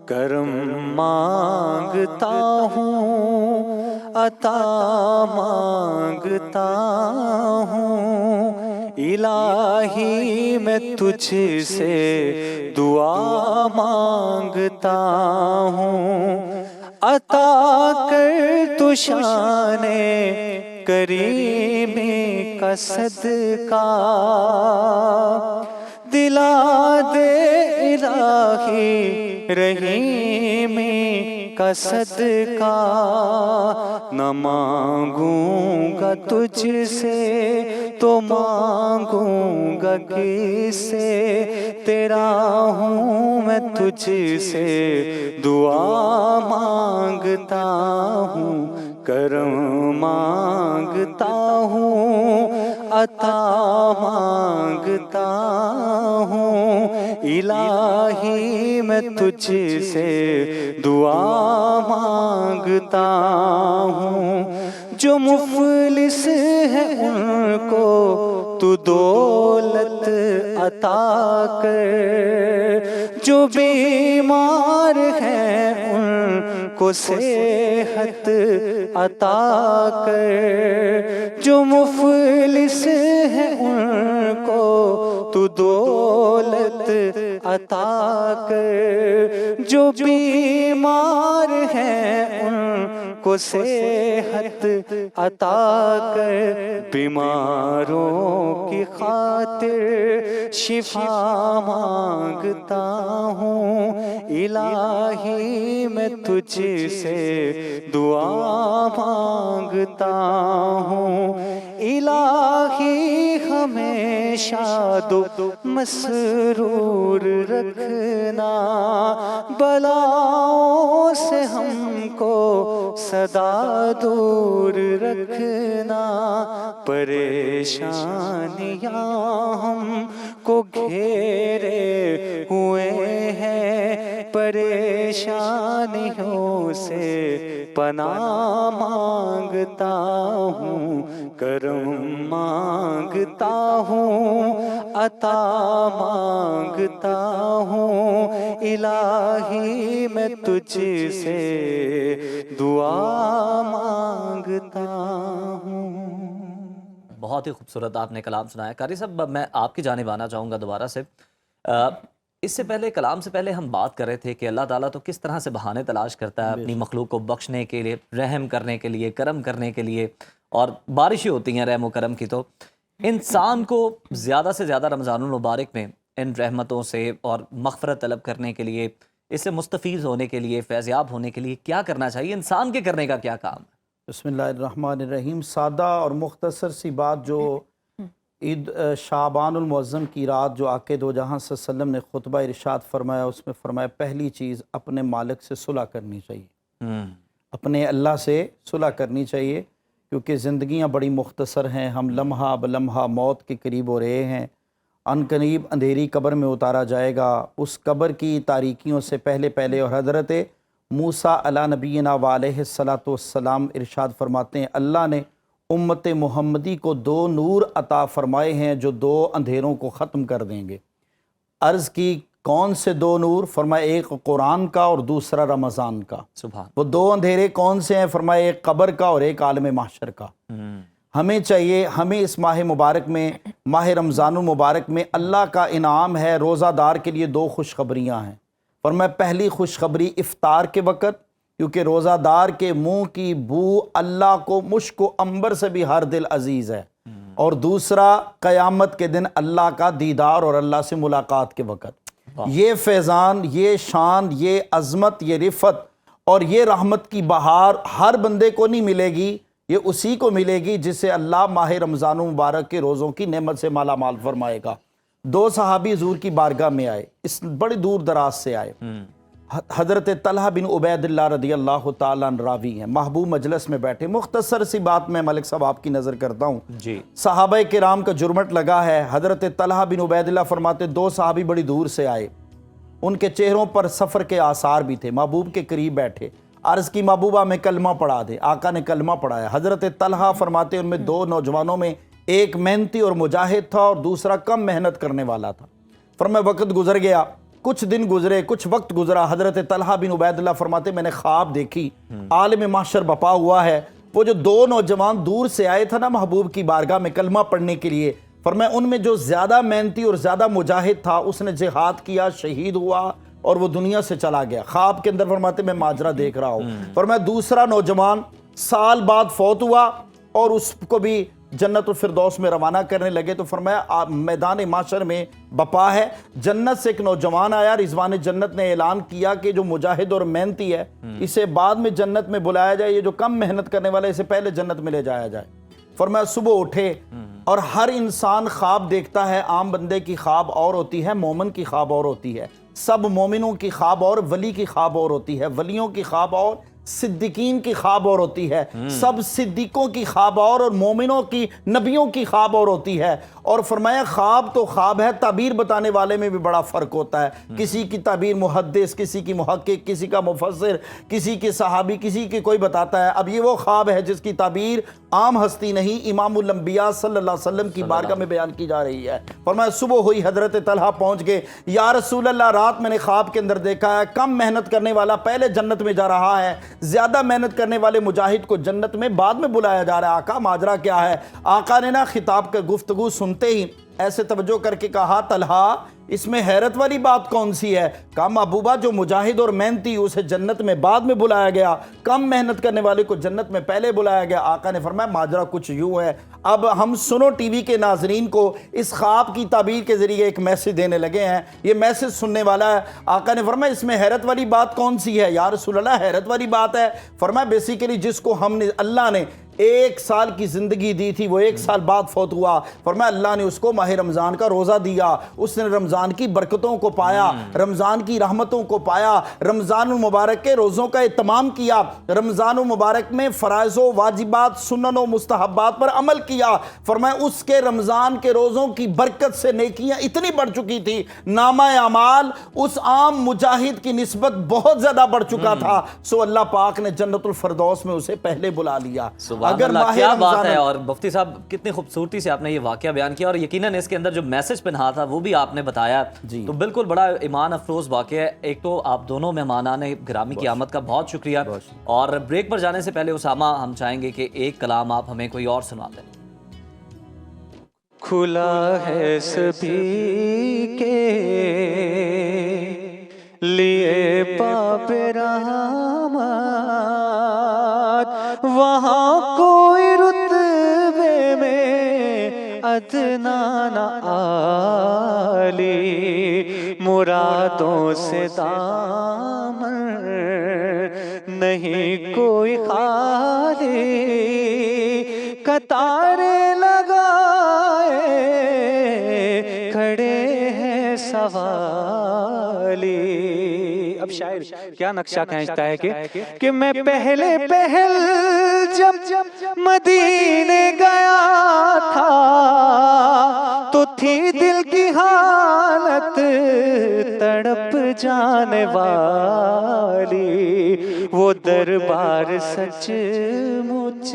کرم مانگتا ہوں عطا مانگتا ہوں الہی میں تجھ سے دعا مانگتا ہوں. عطا کر تو شان کریم کا صدقہ دلا دے الہی رحیم کا صدقہ. نہ مانگوں گا تجھ سے تو مانگوں گا کس سے, تیرا ہوں میں تجھ سے دعا مانگتا ہوں. کرم مانگتا ہوں عطا مانگتا ہوں الہی میں تجھ سے دعا مانگتا ہوں. جو مفلس ہے ان کو تو دولت عطا کر, جو بیمار ہیں ان کو صحت عطا کر, جو مفلس ہیں ان کو تو دولت عطا کر, جو بیمار ہیں ان کو صحت عطا کر. بیماروں کی خاطر شفا مانگتا ہوں الہی میں تجھ سے دعا مانگتا ہوں. الہی ہمیشہ دو مسرور رکھنا, بلاؤں سے ہم کو سدا دور رکھنا. پریشانیاں ہم کو گھیرے ہوئے ہیں, پریشانیوں سے پناہ مانگتا ہوں. کرم مانگتا ہوں عطا مانگتا ہوں الہی میں تجھ سے دعا مانگتا ہوں. بہت ہی خوبصورت آپ نے کلام سنایا. قاری صاحب میں آپ کی جانب آنا چاہوں گا دوبارہ سے. اس سے پہلے کلام سے پہلے ہم بات کر رہے تھے کہ اللہ تعالیٰ تو کس طرح سے بہانے تلاش کرتا ہے اپنی مخلوق کو بخشنے کے لیے, رحم کرنے کے لیے, کرم کرنے کے لیے, اور بارشیں ہوتی ہیں رحم و کرم کی. تو انسان کو زیادہ سے زیادہ رمضان المبارک میں ان رحمتوں سے اور مغفرت طلب کرنے کے لیے, اس سے مستفیض ہونے کے لیے, فیضیاب ہونے کے لیے کیا کرنا چاہیے؟ انسان کے کرنے کا کیا کام ہے؟ بسم اللہ الرحمن الرحیم. سادہ اور مختصر سی بات, جو عید شعبان المعظم کی رات جو آقا دو جہاں صلی اللہ علیہ وسلم نے خطبہ ارشاد فرمایا, اس میں فرمایا پہلی چیز اپنے مالک سے صلح کرنی چاہیے, اپنے اللہ سے صلح کرنی چاہیے, کیونکہ زندگیاں بڑی مختصر ہیں. ہم لمحہ بلمحہ موت کے قریب ہو رہے ہیں. ان قریب اندھیری قبر میں اتارا جائے گا. اس قبر کی تاریکیوں سے پہلے اور حضرت موسیٰ علیہ نبینا وعلیہ الصلاۃ والسلام ارشاد فرماتے ہیں اللہ نے امت محمدی کو 2 نور عطا فرمائے ہیں جو 2 اندھیروں کو ختم کر دیں گے. عرض کی کون سے 2 نور؟ فرمایا ایک قرآن کا اور دوسرا رمضان کا. سبحان. وہ 2 اندھیرے کون سے ہیں؟ فرمایا ایک قبر کا اور ایک عالم محشر کا. ہمیں چاہیے, ہمیں اس ماہ مبارک میں, ماہ رمضان المبارک میں اللہ کا انعام ہے. روزہ دار کے لیے 2 خوشخبریاں ہیں. فرمایا پہلی خوشخبری افطار کے وقت, کیونکہ روزہ دار کے منہ کی بو اللہ کو مشک و عنبر سے بھی ہر دل عزیز ہے. اور دوسرا قیامت کے دن اللہ کا دیدار اور اللہ سے ملاقات کے وقت. یہ فیضان, یہ شان, یہ عظمت, یہ رفت اور یہ رحمت کی بہار ہر بندے کو نہیں ملے گی, یہ اسی کو ملے گی جسے اللہ ماہ رمضان مبارک کے روزوں کی نعمت سے مالا مال فرمائے گا. 2 صحابی حضور کی بارگاہ میں آئے, اس بڑی دور دراز سے آئے. حضرت طلحہ بن عبیداللہ رضی اللہ تعالیٰ عنہ راوی ہیں، محبوب مجلس میں بیٹھے. مختصر سی بات میں ملک صاحب آپ کی نظر کرتا ہوں. جی. صحابہ کرام کا جرمٹ لگا ہے. حضرت طلحہ بن عبیداللہ فرماتے 2 صحابی بڑی دور سے آئے، ان کے چہروں پر سفر کے آثار بھی تھے. محبوب کے قریب بیٹھے، عرض کی محبوبہ میں کلمہ پڑھا دے. آقا نے کلمہ پڑھایا. حضرت طلحہ فرماتے ان میں 2 نوجوانوں میں ایک محنتی اور مجاہد تھا اور دوسرا کم محنت کرنے والا تھا. فرمایا وقت گزر گیا، کچھ دن گزرے، کچھ وقت گزرا. حضرت طلحہ بن عبیداللہ فرماتے میں نے خواب دیکھی، عالم محشر بپا ہوا ہے. وہ جو 2 نوجوان دور سے آئے تھا نا محبوب کی بارگاہ میں کلمہ پڑھنے کے لیے، فرمایا ان میں جو زیادہ محنتی اور زیادہ مجاہد تھا اس نے جہاد کیا، شہید ہوا اور وہ دنیا سے چلا گیا. خواب کے اندر فرماتے میں ماجرا دیکھ رہا ہوں. فرمایا دوسرا نوجوان سال بعد فوت ہوا اور اس کو بھی جنت الفردوس میں روانہ کرنے لگے. تو فرمایا میدان معاشر میں بپا ہے. جنت سے ایک نوجوان آیا، رضوان جنت نے اعلان کیا کہ جو مجاہد اور محنتی ہے اسے بعد میں جنت میں بلایا جائے، یہ جو کم محنت کرنے والا ہے اسے پہلے جنت میں لے جایا جائے. فرمایا صبح اٹھے اور ہر انسان خواب دیکھتا ہے. عام بندے کی خواب اور ہوتی ہے، مومن کی خواب اور ہوتی ہے. سب مومنوں کی خواب اور ولی کی خواب اور ہوتی ہے. ولیوں کی خواب اور صدیقین کی خواب اور ہوتی ہے. سب صدیقوں کی خواب اور مومنوں کی، نبیوں کی خواب اور ہوتی ہے. اور فرمایا خواب تو خواب ہے، تعبیر بتانے والے میں بھی بڑا فرق ہوتا ہے. کسی کی تعبیر محدث، کسی کی محقق، کسی کا مفسر، کسی کے صحابی، کسی کی کوئی بتاتا ہے. اب یہ وہ خواب ہے جس کی تعبیر عام ہستی نہیں، امام الانبیاء صلی اللہ علیہ وسلم کی بارگاہ میں بیان کی جا رہی ہے. فرمایا صبح ہوئی، حضرت طلحہ پہنچ گئے. یا رسول اللہ رات میں نے خواب کے اندر دیکھا ہے کم محنت کرنے والا پہلے جنت میں جا رہا ہے، زیادہ محنت کرنے والے مجاہد کو جنت میں بعد میں بلایا جا رہا ہے. آقا ماجرا کیا ہے؟ آقا نے نا خطاب کا گفتگو سنتے ہی ایسے توجہ کر کے کہا طلحہ اس میں حیرت والی بات کون سی ہے؟ کہا محبوبہ جو مجاہد اور محنتی اسے جنت میں بعد میں بلایا گیا، کم محنت کرنے والے کو جنت میں پہلے بلایا گیا. آقا نے فرمایا ماجرا کچھ یوں ہے. اب ہم سنو ٹی وی کے ناظرین کو اس خواب کی تعبیر کے ذریعے ایک میسج دینے لگے ہیں. یہ میسج سننے والا ہے. آقا نے فرمایا اس میں حیرت والی بات کون سی ہے؟ یا رسول اللہ حیرت والی بات ہے. فرمایا بیسیکلی جس کو ہم نے اللہ نے 1 سال کی زندگی دی تھی وہ 1 سال بعد فوت ہوا. فرمایا اللہ نے اس کو ماہ رمضان کا روزہ دیا، اس نے رمضان کی برکتوں کو پایا، رمضان کی رحمتوں کو پایا، رمضان المبارک کے روزوں کا اہتمام کیا، رمضان المبارک میں فرائض و واجبات، سنن و مستحبات پر عمل کیا. فرمایا اس کے رمضان کے روزوں کی برکت سے نیکیاں اتنی بڑھ چکی تھی، نامہ اعمال اس عام مجاہد کی نسبت بہت زیادہ بڑھ چکا تھا. سو اللہ پاک نے جنت الفردوس میں اسے پہلے بلا لیا. اگر کیا بات ہے. اور مفتی صاحب کتنی خوبصورتی سے آپ نے یہ واقعہ بیان کیا، اور یقیناً اس کے اندر جو میسج پنہا تھا وہ بھی آپ نے بتایا. تو بالکل بڑا ایمان افروز واقعہ ہے. ایک تو آپ دونوں مہمانان گرامی کی آمد کا بہت شکریہ. اور بریک پر جانے سے پہلے اسامہ ہم چاہیں گے کہ ایک کلام آپ ہمیں کوئی اور سنا دیں. کھلا ہے سبھی کے لیے باب رحمت، وہاں کوئی رتبے میں ادنا نہ عالی، مرادوں سے دامن نہیں کوئی خالی، قطاریں لگائے کھڑے ہیں سوالی. اب شاعر کیا نقشہ کھینچتا ہے کہ میں پہلے جب مدینے گیا تھا تو تھی دل کی حالت تڑپ جانے والی، وہ دربار سچ مچ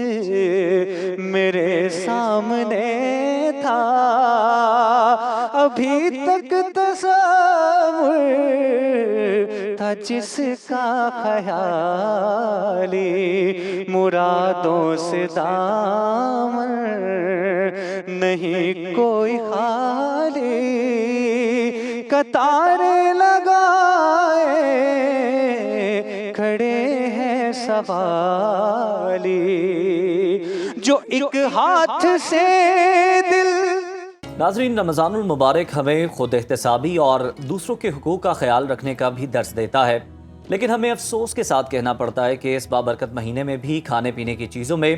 میرے سامنے تھا، ابھی تک تصور تھا جس کا خیالی، مرادوں سے دامن نہیں کوئی خالی، قطاریں لگائے کھڑے ہیں سوالی، جو ایک ہاتھ سے دل. ناظرین رمضان المبارک ہمیں خود احتسابی اور دوسروں کے حقوق کا خیال رکھنے کا بھی درس دیتا ہے، لیکن ہمیں افسوس کے ساتھ کہنا پڑتا ہے کہ اس بابرکت مہینے میں بھی کھانے پینے کی چیزوں میں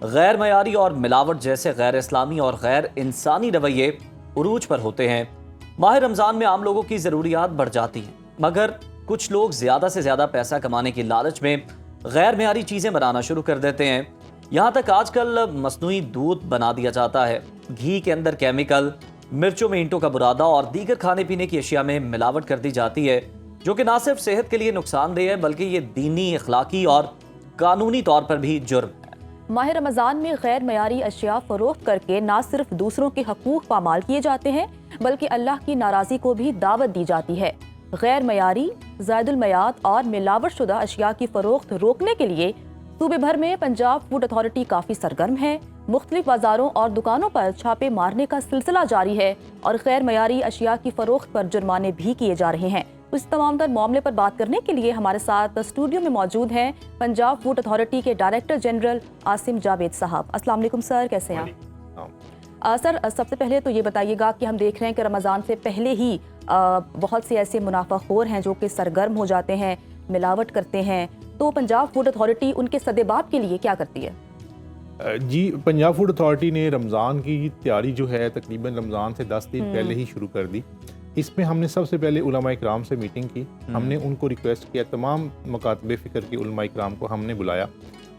غیر معیاری اور ملاوٹ جیسے غیر اسلامی اور غیر انسانی رویے عروج پر ہوتے ہیں. ماہ رمضان میں عام لوگوں کی ضروریات بڑھ جاتی ہیں، مگر کچھ لوگ زیادہ سے زیادہ پیسہ کمانے کی لالچ میں غیر معیاری چیزیں بنانا شروع کر دیتے ہیں. یہاں تک آج کل مصنوعی دودھ بنا دیا جاتا ہے, گھی کے اندر کیمیکل, مرچوں میں اینٹوں کا برادہ اور دیگر کھانے پینے کی اشیاء میں ملاوٹ کر دی جاتی ہے, جو کہ نہ صرف صحت کے لیے نقصان دہ ہے بلکہ یہ دینی, اخلاقی اور قانونی طور پر بھی جرم ہے. ماہ رمضان میں غیر معیاری اشیاء فروخت کر کے نہ صرف دوسروں کے حقوق پامال کیے جاتے ہیں بلکہ اللہ کی ناراضی کو بھی دعوت دی جاتی ہے. غیر معیاری, زائد المیعاد اور ملاوٹ شدہ اشیاء کی فروخت روکنے کے لیے صوبے بھر میں پنجاب فوڈ اتھارٹی کافی سرگرم ہے. مختلف بازاروں اور دکانوں پر چھاپے مارنے کا سلسلہ جاری ہے اور غیر معیاری اشیاء کی فروخت پر جرمانے بھی کیے جا رہے ہیں. اس تمام تر معاملے پر بات کرنے کے لیے ہمارے ساتھ اسٹوڈیو میں موجود ہیں پنجاب فوڈ اتھارٹی کے ڈائریکٹر جنرل عاصم جاوید صاحب. السلام علیکم سر, کیسے ہیں آپ؟ سر سب سے پہلے تو یہ بتائیے گا کہ ہم دیکھ رہے ہیں کہ رمضان سے پہلے ہی بہت سے ایسے منافع خور ہیں جو کہ سرگرم ہو جاتے ہیں, ملاوٹ کرتے ہیں, تو پنجاب فوڈ اتھارٹی ان کے سدباب کے لیے کیا کرتی ہے؟ جی, پنجاب فوڈ اتھارٹی نے رمضان کی تیاری جو ہے تقریباً رمضان سے 10 دن پہلے ہی شروع کر دی. اس میں ہم نے سب سے پہلے علماء اکرام سے میٹنگ کی. ہم نے ان کو ریکویسٹ کیا, تمام مکاتب فکر کے علماء اکرام کو ہم نے بلایا.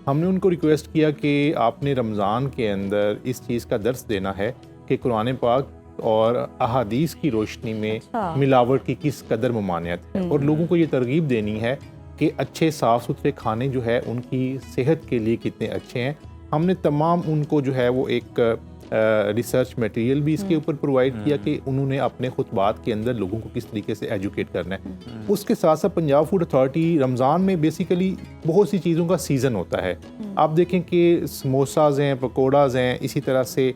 ہم نے ان کو ریکویسٹ کیا کہ آپ نے رمضان کے اندر اس چیز کا درس دینا ہے کہ قرآن پاک اور احادیث کی روشنی میں ملاوٹ کی کس قدر ممانعت ہے, اور لوگوں کو یہ ترغیب دینی ہے کہ اچھے صاف ستھرے کھانے جو ہے ان کی صحت کے لیے کتنے اچھے ہیں. ہم نے تمام ان کو جو ہے وہ ایک ریسرچ میٹیریل بھی اس کے اوپر پرووائڈ کیا کہ انہوں نے اپنے خطبات کے اندر لوگوں کو کس طریقے سے ایجوکیٹ کرنا ہے. اس کے ساتھ ساتھ پنجاب فوڈ اتھارٹی رمضان میں بیسیکلی بہت سی چیزوں کا سیزن ہوتا ہے. آپ دیکھیں کہ سموساز ہیں, پکوڑاز ہیں, اسی طرح سے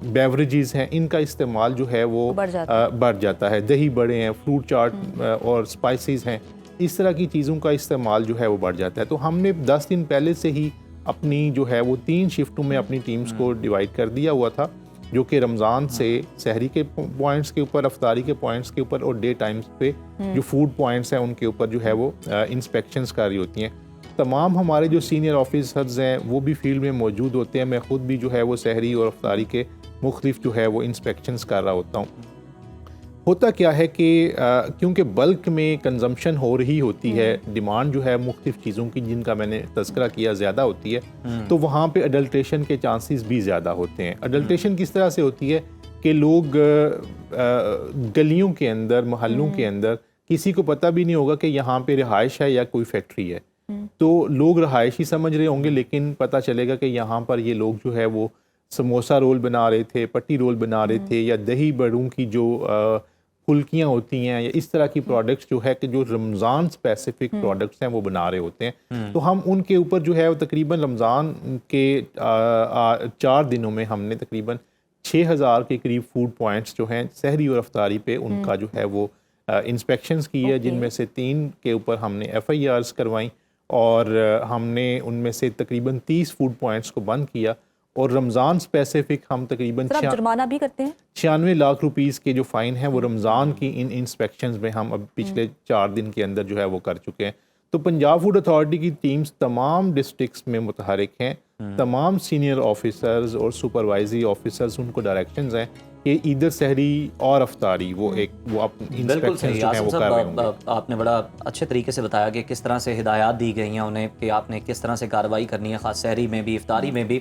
بیوریجز ہیں, ان کا استعمال جو ہے وہ بڑھ جاتا ہے. دہی بڑے ہیں, فروٹ چاٹ اور اسپائسیز ہیں, اس طرح کی چیزوں کا استعمال جو ہے وہ بڑھ جاتا ہے. تو ہم نے 10 دن پہلے سے ہی اپنی جو ہے وہ 3 شفٹوں میں اپنی ٹیمز کو ڈیوائڈ کر دیا ہوا تھا, جو کہ رمضان سے سحری کے پوائنٹس کے اوپر, افطاری کے پوائنٹس کے اوپر اور ڈے ٹائمز پہ جو فوڈ پوائنٹس ہیں ان کے اوپر جو ہے وہ انسپیکشنز کر رہی ہوتی ہیں. تمام ہمارے جو سینئر آفیسرز ہیں وہ بھی فیلڈ میں موجود ہوتے ہیں. میں خود بھی جو ہے وہ سحری اور افطاری کے مختلف جو ہے وہ انسپیکشنز کر رہا ہوتا ہوں. ہوتا کیا ہے کہ کیونکہ بلک میں کنزمپشن ہو رہی ہوتی ہے, ڈیمانڈ جو ہے مختلف چیزوں کی جن کا میں نے تذکرہ کیا زیادہ ہوتی ہے, تو وہاں پہ اڈلٹریشن کے چانسز بھی زیادہ ہوتے ہیں. اڈلٹریشن کس طرح سے ہوتی ہے کہ لوگ گلیوں کے اندر, محلوں کے اندر, کسی کو پتہ بھی نہیں ہوگا کہ یہاں پہ رہائش ہے یا کوئی فیکٹری ہے, تو لوگ رہائش ہی سمجھ رہے ہوں گے, لیکن پتہ چلے گا کہ یہاں پر یہ لوگ جو ہے وہ سموسا رول بنا رہے تھے, پٹی رول بنا رہے تھے, یا دہی بڑوں کی جو پھلکیاں ہوتی ہیں, یا اس طرح کی پروڈکٹس جو ہے کہ جو رمضان اسپیسیفک پروڈکٹس ہیں وہ بنا رہے ہوتے ہیں. تو ہم ان کے اوپر جو ہے وہ تقریباً رمضان کے 4 دنوں میں ہم نے تقریباً 6000 کے قریب فوڈ پوائنٹس جو ہیں سحری اور افطاری پہ ان کا جو ہے وہ انسپیکشنز کی ہے, جن میں سے 3 کے اوپر ہم نے FIRs کروائیں, اور ہم نے ان میں سے تقریباً 30 فوڈ پوائنٹس کو بند کیا. اور رمضان اسپیسیفک ہم تقریباً جرمانہ بھی کرتے ہیں. 96 لاکھ روپیز کے جو فائن ہیں وہ رمضان کی ان انسپیکشنز میں ہم اب پچھلے 4 دن کے اندر جو ہے وہ کر چکے ہیں. تو پنجاب فوڈ اتھارٹی کی ٹیمز تمام ڈسٹرکٹس میں متحرک ہیں. تمام سینئر آفیسرز اور سپروائزری آفیسرز ان کو ڈائریکشنز ہیں کہ ادھر سحری اور افطاری وہ بالکل صحیح. عاصم صاحب, آپ نے بڑا اچھے طریقے سے بتایا کہ کس طرح سے ہدایات دی گئی ہیں انہیں کہ آپ نے کس طرح سے کارروائی کرنی ہے, خاص سحری میں بھی, افطاری میں بھی.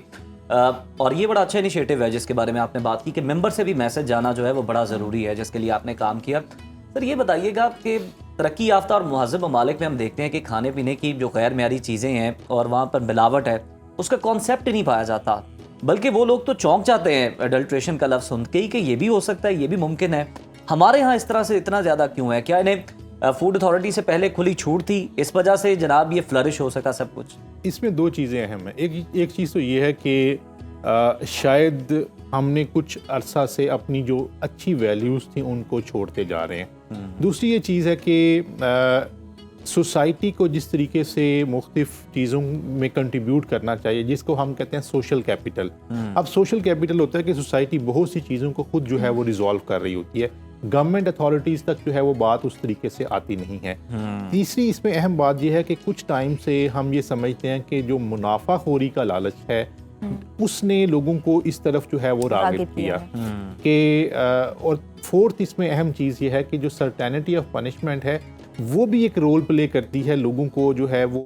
اور یہ بڑا اچھا انیشیٹو ہے جس کے بارے میں آپ نے بات کی کہ ممبر سے بھی میسج جانا جو ہے وہ بڑا ضروری ہے, جس کے لیے آپ نے کام کیا. سر یہ بتائیے گا کہ ترقی یافتہ اور مہذب ممالک میں ہم دیکھتے ہیں کہ کھانے پینے کی جو غیر معیاری چیزیں ہیں اور وہاں پر ملاوٹ ہے, اس کا کانسیپٹ نہیں پایا جاتا, بلکہ وہ لوگ تو چونک جاتے ہیں ایڈلٹریشن کا لفظ سن کے ہی کہ یہ بھی ہو سکتا ہے, یہ بھی ممکن ہے. ہمارے ہاں اس طرح سے اتنا زیادہ کیوں ہے؟ کیا انہیں فوڈ اتھارٹی سے پہلے کھلی چھوٹ تھی, اس وجہ سے جناب یہ فلرش ہو سکا سب کچھ؟ اس میں 2 چیزیں اہم ہیں. ایک چیز تو یہ ہے کہ شاید ہم نے کچھ عرصہ سے اپنی جو اچھی ویلیوز تھیں ان کو چھوڑتے جا رہے ہیں. دوسری یہ چیز ہے کہ سوسائٹی کو جس طریقے سے مختلف چیزوں میں کنٹریبیوٹ کرنا چاہیے, جس کو ہم کہتے ہیں سوشل کیپٹل. اب سوشل کیپٹل ہوتا ہے کہ سوسائٹی بہت سی چیزوں کو خود جو ہے وہ ریزالو کر رہی ہوتی ہے, گورنمنٹ اتھارٹیز تک جو ہے وہ بات اس طریقے سے آتی نہیں ہے. تیسری اس میں اہم بات یہ ہے کہ کچھ ٹائم سے ہم یہ سمجھتے ہیں کہ جو منافع خوری کا لالچ ہے اس نے لوگوں کو اس طرف جو ہے وہ راغب کیا کہ اور 4th اس میں اہم چیز یہ ہے کہ جو سرٹینٹی آف پنشمنٹ ہے وہ بھی ایک رول پلے کرتی ہے لوگوں کو جو ہے وہ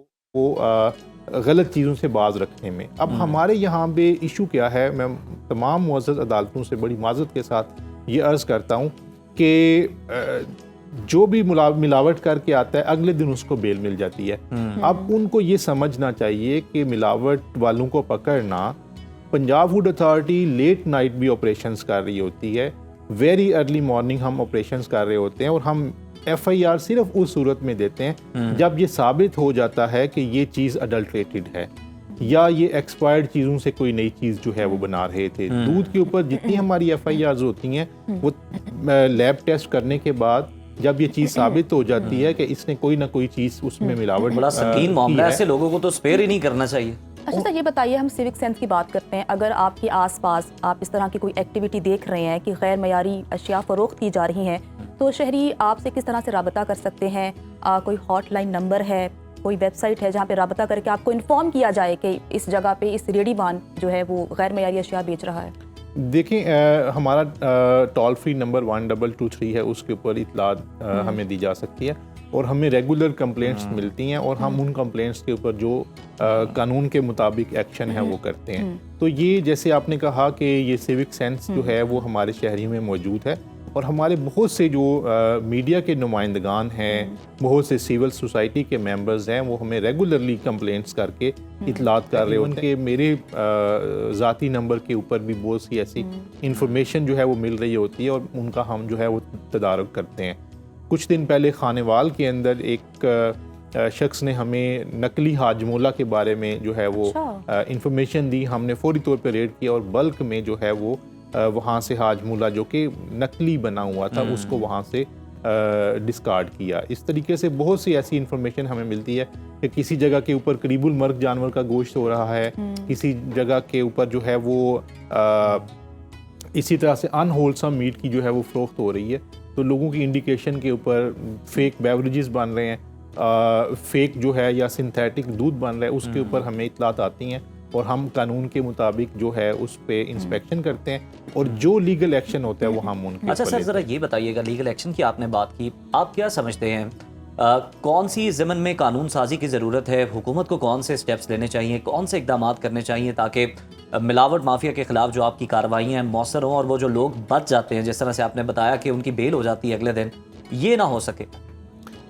غلط چیزوں سے باز رکھنے میں. اب ہمارے یہاں پہ ایشو کیا ہے, میں تمام معزز عدالتوں سے بڑی معذرت کے ساتھ یہ عرض کرتا ہوں کہ جو بھی ملاوٹ کر کے آتا ہے اگلے دن اس کو بیل مل جاتی ہے. اب ان کو یہ سمجھنا چاہیے کہ ملاوٹ والوں کو پکڑنا, Punjab food authority late night بھی آپریشنز کر رہی ہوتی ہے, ویری ارلی مارننگ ہم آپریشنز کر رہے ہوتے ہیں, اور ہم ایف آئی آر صرف اس صورت میں دیتے ہیں جب یہ ثابت ہو جاتا ہے کہ یہ چیز اڈلٹریٹڈ ہے یا یہ ایکسپائرڈ چیزوں سے کوئی نئی چیز جو ہے وہ بنا رہے تھے. دودھ کے اوپر جتنی ہماری ایف آئی آرز ہوتی ہیں وہ لیب ٹیسٹ کرنے کے بعد جب یہ چیز ثابت ہو جاتی ہے کہ اس نے کوئی نہ کوئی چیز اس میں ملاوٹ, بڑا سنگین معاملہ ہے, ایسے لوگوں کو تو اسپیئر ہی نہیں کرنا چاہیے. اچھا سر یہ بتائیے, ہم سیوک سینس کی بات کرتے ہیں, اگر آپ کے آس پاس آپ اس طرح کی کوئی ایکٹیویٹی دیکھ رہے ہیں کہ غیر معیاری اشیاء فروخت کی جا رہی ہیں, تو شہری آپ سے کس طرح سے رابطہ کر سکتے ہیں؟ کوئی ہاٹ لائن نمبر ہے, کوئی ویب سائٹ ہے جہاں پہ رابطہ کر کے آپ کو انفارم کیا جائے کہ اس جگہ پہ اس ریڈی وان جو ہے وہ غیر معیاری اشیاء بیچ رہا ہے؟ دیکھیں ہمارا ٹول فری نمبر 1223 ہے, اس کے اوپر اطلاعات ہمیں دی جا سکتی ہے, اور ہمیں ریگولر کمپلینٹس ملتی ہیں, اور ہم ان کمپلینٹس کے اوپر جو قانون کے مطابق ایکشن ہے وہ کرتے ہیں. تو یہ جیسے آپ نے کہا کہ یہ سیوک سینس جو ہے وہ ہمارے شہری میں موجود ہے, اور ہمارے بہت سے جو میڈیا کے نمائندگان ہیں, بہت سے سول سوسائٹی کے ممبرز ہیں, وہ ہمیں ریگولرلی کمپلینٹس کر کے اطلاعات کر رہے ہوتے ہیں. میرے ذاتی نمبر کے اوپر بھی بہت سی ایسی انفارمیشن جو ہے وہ مل رہی ہوتی ہے, اور ان کا ہم جو ہے وہ تدارک کرتے ہیں. کچھ دن پہلے خانوال کے اندر ایک شخص نے ہمیں نقلی ہاجمولہ کے بارے میں جو ہے وہ انفارمیشن دی. ہم نے فوری طور پہ ریڈ کیا, اور بلک میں جو ہے وہ وہاں سے ہاجمولہ جو کہ نقلی بنا ہوا تھا اس کو وہاں سے ڈسکارڈ کیا. اس طریقے سے بہت سی ایسی انفارمیشن ہمیں ملتی ہے کہ کسی جگہ کے اوپر قریب المرگ جانور کا گوشت ہو رہا ہے, کسی جگہ کے اوپر جو ہے وہ اسی طرح سے ان ہولسم میٹ کی جو ہے وہ فروخت ہو رہی ہے. تو لوگوں کی انڈیکیشن کے اوپر فیک بیوریجز بن رہے ہیں, فیک جو ہے یا سنتھیٹک دودھ بن رہا ہے, اس کے اوپر ہمیں اطلاعات آتی ہیں, اور ہم قانون کے مطابق جو ہے اس پہ انسپیکشن کرتے ہیں, اور جو لیگل ایکشن ہوتا ہے وہ ہم ان کے. اچھا سر ذرا یہ بتائیے گا, لیگل ایکشن کی آپ نے بات کی, آپ کیا سمجھتے ہیں کون سی ضمن میں قانون سازی کی ضرورت ہے؟ حکومت کو کون سے اسٹیپس لینے چاہیے, کون سے اقدامات کرنے چاہیے تاکہ ملاوٹ مافیا کے خلاف جو آپ کی کارروائیاں ہیں مؤثر ہوں, اور وہ جو لوگ بچ جاتے ہیں جس طرح سے آپ نے بتایا کہ ان کی بیل ہو جاتی ہے اگلے دن, یہ نہ ہو سکے؟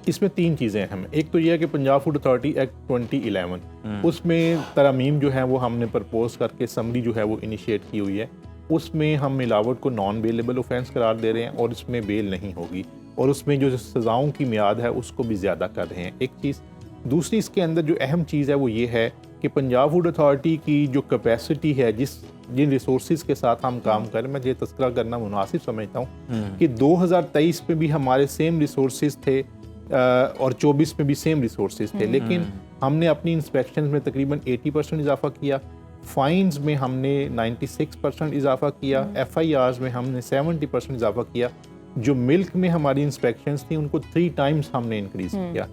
اس میں تین چیزیں ہیں. ایک تو یہ ہے کہ پنجاب فوڈ اتھارٹی ایکٹ 2011 اس میں ترامیم جو ہیں وہ ہم نے پرپوز کر کے سمری جو ہے وہ انیشیٹ کی ہوئی ہے. اس میں ہم ملاوٹ کو نان بیلیبل اوفینس قرار دے رہے ہیں, اور اس میں بیل نہیں ہوگی, اور اس میں جو سزاؤں کی میعاد ہے اس کو بھی زیادہ کر رہے ہیں. ایک چیز. دوسری اس کے اندر جو اہم چیز ہے وہ یہ ہے کہ پنجاب فوڈ اتھارٹی کی جو کیپیسٹی ہے, جن ریسورسز کے ساتھ ہم کام کریں, میں یہ تذکرہ کرنا مناسب سمجھتا ہوں کہ 2023 میں بھی ہمارے سیم ریسورسز تھے, اور 24 میں بھی سیم ریسورسز تھے, لیکن ہم نے اپنی انسپیکشنز میں تقریباً 80% اضافہ کیا, فائنز میں ہم نے 96% اضافہ کیا, ایف آئی آرز میں ہم نے 70% اضافہ کیا. جو ملک میں ہماری انسپیکشنز تھیں ان کو 3 ٹائمز ہم نے انکریز کیا.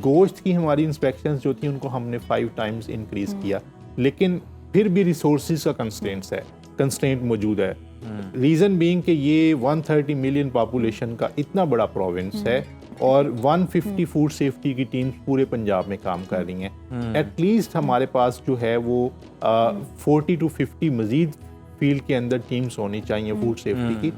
گوشت کی ہماری انسپیکشنز جو تھیں ان کو ہم نے 5 ٹائمز انکریز کیا. لیکن پھر بھی ریسورسز کا کنسٹرینٹ موجود ہے. ریزن بینگ کہ یہ 130 ملین پاپولیشن کا اتنا بڑا پروونس ہے, اور 150 فوڈ سیفٹی کی ٹیمز پورے پنجاب میں کام کر رہی ہیں. ایٹ لیسٹ ہمارے پاس جو ہے وہ 40 to 50 مزید فیلڈ کے اندر ٹیمز ہونی چاہیے فوڈ سیفٹی کی,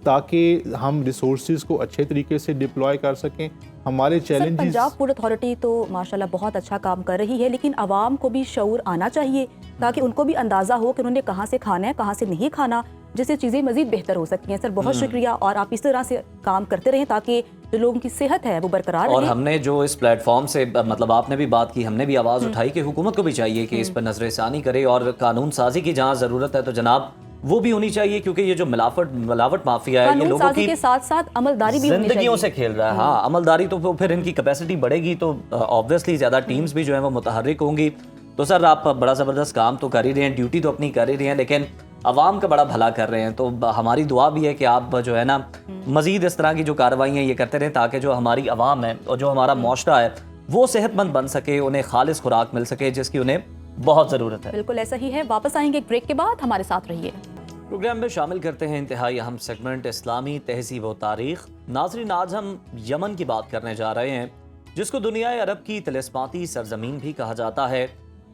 تاکہ ہم ریسورسز کو اچھے طریقے سے ڈپلوائے کر سکیں. ہمارے چیلنجز, پنجاب فوڈ اتھارٹی تو ماشاءاللہ بہت اچھا کام کر رہی ہے, لیکن عوام کو بھی شعور آنا چاہیے تاکہ ان کو بھی اندازہ ہو کہ انہوں نے کہاں سے کھانا ہے, کہاں سے نہیں کھانا, جس سے چیزیں مزید بہتر ہو سکتی ہیں. سر بہت شکریہ, اور آپ اس طرح سے کام کرتے رہیں تاکہ جو لوگوں کی صحت ہے وہ برقرار رہے. اور ہم نے جو اس پلیٹ فارم سے مطلب آپ نے بھی بات کی, ہم نے بھی آواز اٹھائی کہ حکومت کو بھی چاہیے کہ اس پر نظر ثانی کرے, اور قانون سازی کی جہاں ضرورت ہے تو جناب وہ بھی ہونی چاہیے, کیونکہ یہ جو ملاوٹ مافیا ہے یہ لوگوں کی کے ساتھ ساتھ عملداری بھی ہونی زندگیوں چاہیے. سے کھیل رہا ہے. ہاں عملداری, تو پھر ان کی کیپیسٹی بڑھے گی تو آبویسلی زیادہ ٹیمز بھی جو ہیں وہ متحرک ہوں گی. تو سر آپ بڑا زبردست کام تو کر ہی رہے ہیں, ڈیوٹی تو اپنی کر ہی رہے ہیں, لیکن عوام کا بڑا بھلا کر رہے ہیں. تو ہماری دعا بھی ہے کہ آپ جو ہے نا مزید اس طرح کی جو کارروائیاں یہ کرتے رہیں, تاکہ جو ہماری عوام ہے اور جو ہمارا معاشرہ ہے وہ صحت مند بن سکے, انہیں خالص خوراک مل سکے جس کی انہیں بہت ضرورت ہے. بالکل ایسا ہی ہے. واپس آئیں گے ایک بریک کے بعد, ہمارے ساتھ رہیے. پروگرام میں شامل کرتے ہیں انتہائی اہم سیگمنٹ اسلامی تہذیب و تاریخ۔ ناظرین، آج ہم یمن کی بات کرنے جا رہے ہیں، جس کو دنیائے عرب کی طلسماتی سرزمین بھی کہا جاتا ہے۔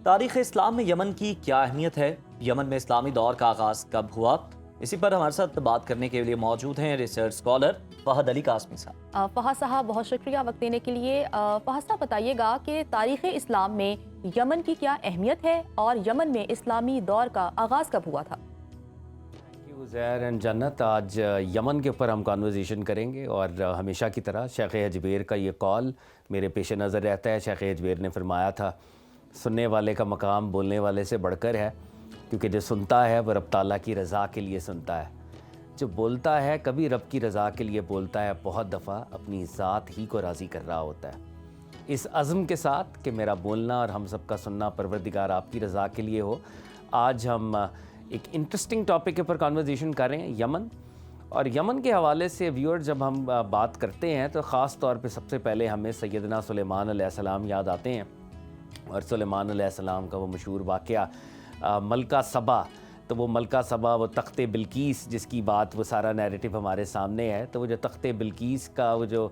تاریخ اسلام میں یمن کی کیا اہمیت ہے؟ یمن میں اسلامی دور کا آغاز کب ہوا؟ اسی پر ہمارے ساتھ بات کرنے کے لیے موجود ہیں ریسرچ اسکالر فہد علی قاسمی صاحب۔ فہد صاحب، بہت شکریہ وقت دینے کے لیے۔ فہد صاحب، بتائیے گا کہ تاریخ اسلام میں یمن کی کیا اہمیت ہے اور یمن میں اسلامی دور کا آغاز کب ہوا تھا؟ زہر اینڈ جنت، آج یمن کے اوپر ہم کانورزیشن کریں گے، اور ہمیشہ کی طرح شیخ اجبیر کا یہ قول میرے پیش نظر رہتا ہے۔ شیخ اجبیر نے فرمایا تھا، سننے والے کا مقام بولنے والے سے بڑھ کر ہے، کیونکہ جو سنتا ہے وہ رب تعالیٰ کی رضا کے لیے سنتا ہے، جو بولتا ہے کبھی رب کی رضا کے لیے بولتا ہے، بہت دفعہ اپنی ذات ہی کو راضی کر رہا ہوتا ہے۔ اس عزم کے ساتھ کہ میرا بولنا اور ہم سب کا سننا پروردگار آپ کی رضا کے لیے ہو، آج ہم ایک انٹرسٹنگ ٹاپک کے اوپر کانورزیشن کر رہے ہیں، یمن۔ اور یمن کے حوالے سے ویور جب ہم بات کرتے ہیں تو خاص طور پہ سب سے پہلے ہمیں سیدنا سلیمان علیہ السلام یاد آتے ہیں، اور سلیمان علیہ السلام کا وہ مشہور واقعہ ملکہ سبا۔ تو وہ ملکہ سبا، وہ تخت بلقیس جس کی بات، وہ سارا نیریٹو ہمارے سامنے ہے، تو وہ جو تخت بلقیس کا وہ جو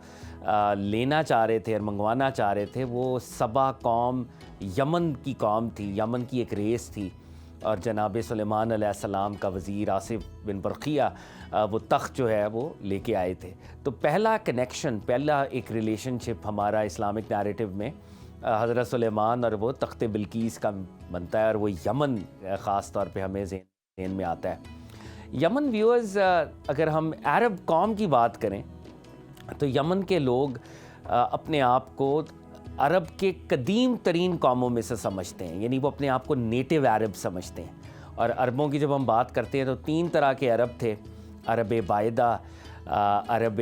لینا چاہ رہے تھے اور منگوانا چاہ رہے تھے، وہ سبا قوم یمن کی قوم تھی، یمن کی ایک ریس تھی، اور جناب سلیمان علیہ السلام کا وزیر آصف بن برقیہ وہ تخت جو ہے وہ لے کے آئے تھے۔ تو پہلا کنیکشن، پہلا ایک ریلیشن شپ ہمارا اسلامک نیریٹو میں حضرت سلیمان اور وہ تخت بلقیس کا بنتا ہے، اور وہ یمن خاص طور پہ ہمیں ذہن میں آتا ہے۔ یمن ویورز، اگر ہم عرب قوم کی بات کریں تو یمن کے لوگ اپنے آپ کو عرب کے قدیم ترین قوموں میں سے سمجھتے ہیں، یعنی وہ اپنے آپ کو نیٹو عرب سمجھتے ہیں۔ اور عربوں کی جب ہم بات کرتے ہیں تو 3 طرح کے عرب تھے، عرب بائدہ، عرب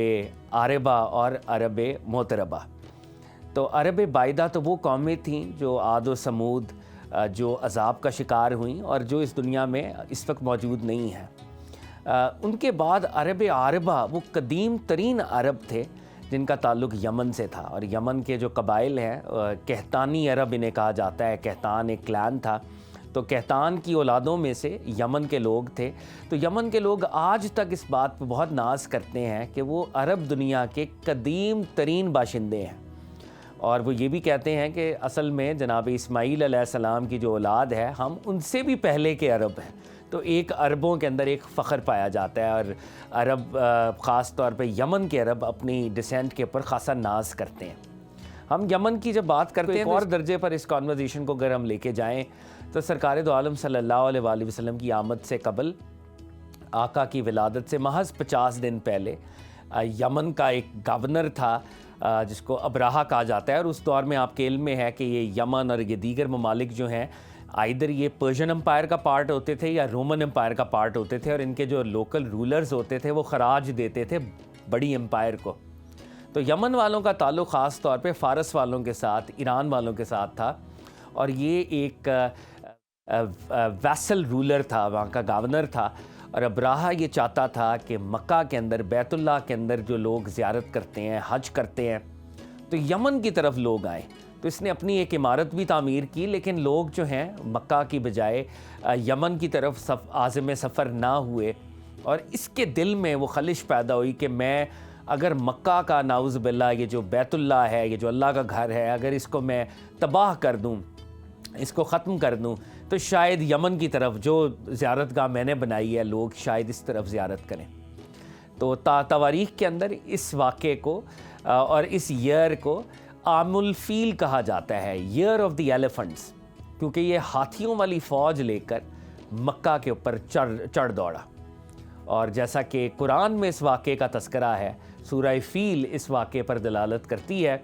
عاربہ اور عرب معتربہ۔ تو عرب بائدہ تو وہ قومیں تھیں جو عاد و سمود، جو عذاب کا شکار ہوئیں اور جو اس دنیا میں اس وقت موجود نہیں ہیں۔ ان کے بعد عرب عاربہ وہ قدیم ترین عرب تھے جن کا تعلق یمن سے تھا، اور یمن کے جو قبائل ہیں، کہتانی عرب انہیں کہا جاتا ہے، کہتان ایک کلان تھا، تو کہتان کی اولادوں میں سے یمن کے لوگ تھے۔ تو یمن کے لوگ آج تک اس بات پہ بہت ناز کرتے ہیں کہ وہ عرب دنیا کے قدیم ترین باشندے ہیں، اور وہ یہ بھی کہتے ہیں کہ اصل میں جناب اسماعیل علیہ السلام کی جو اولاد ہے، ہم ان سے بھی پہلے کے عرب ہیں۔ تو ایک عربوں کے اندر ایک فخر پایا جاتا ہے، اور عرب خاص طور پہ یمن کے عرب اپنی ڈسینٹ کے اوپر خاصا ناز کرتے ہیں۔ ہم یمن کی جب بات کرتے ہیں، ایک اور درجے پر اس کانورزیشن کو اگر ہم لے کے جائیں تو سرکار دو عالم صلی اللہ علیہ وآلہ وسلم کی آمد سے قبل، آقا کی ولادت سے محض 50 دن پہلے، یمن کا ایک گورنر تھا جس کو ابراہا کہا جاتا ہے، اور اس دور میں آپ کے علم میں ہے کہ یہ یمن اور یہ دیگر ممالک جو ہیں، آئیدر یہ پرشین امپائر کا پارٹ ہوتے تھے یا رومن امپائر کا پارٹ ہوتے تھے، اور ان کے جو لوکل رولرز ہوتے تھے وہ خراج دیتے تھے بڑی امپائر کو۔ تو یمن والوں کا تعلق خاص طور پہ فارس والوں کے ساتھ، ایران والوں کے ساتھ تھا، اور یہ ایک ویسل رولر تھا، وہاں کا گورنر تھا، اور ابراہا یہ چاہتا تھا کہ مکہ کے اندر، بیت اللہ کے اندر جو لوگ زیارت کرتے ہیں، حج کرتے ہیں، تو یمن کی طرف لوگ آئیں۔ تو اس نے اپنی ایک عمارت بھی تعمیر کی، لیکن لوگ جو ہیں مکہ کی بجائے یمن کی طرف عازم سفر نہ ہوئے، اور اس کے دل میں وہ خلش پیدا ہوئی کہ میں اگر مکہ کا نعوذ باللہ یہ جو بیت اللہ ہے، یہ جو اللہ کا گھر ہے، اگر اس کو میں تباہ کر دوں، اس کو ختم کر دوں، تو شاید یمن کی طرف جو زیارت گاہ میں نے بنائی ہے، لوگ شاید اس طرف زیارت کریں۔ تو تواریخ کے اندر اس واقعے کو اور اس ایئر کو عام الفیل کہا جاتا ہے، ایئر آف دی ایلیفنٹس، کیونکہ یہ ہاتھیوں والی فوج لے کر مکہ کے اوپر چڑھ دوڑا۔ اور جیسا کہ قرآن میں اس واقعے کا تذکرہ ہے، سورہ فیل اس واقعے پر دلالت کرتی ہے،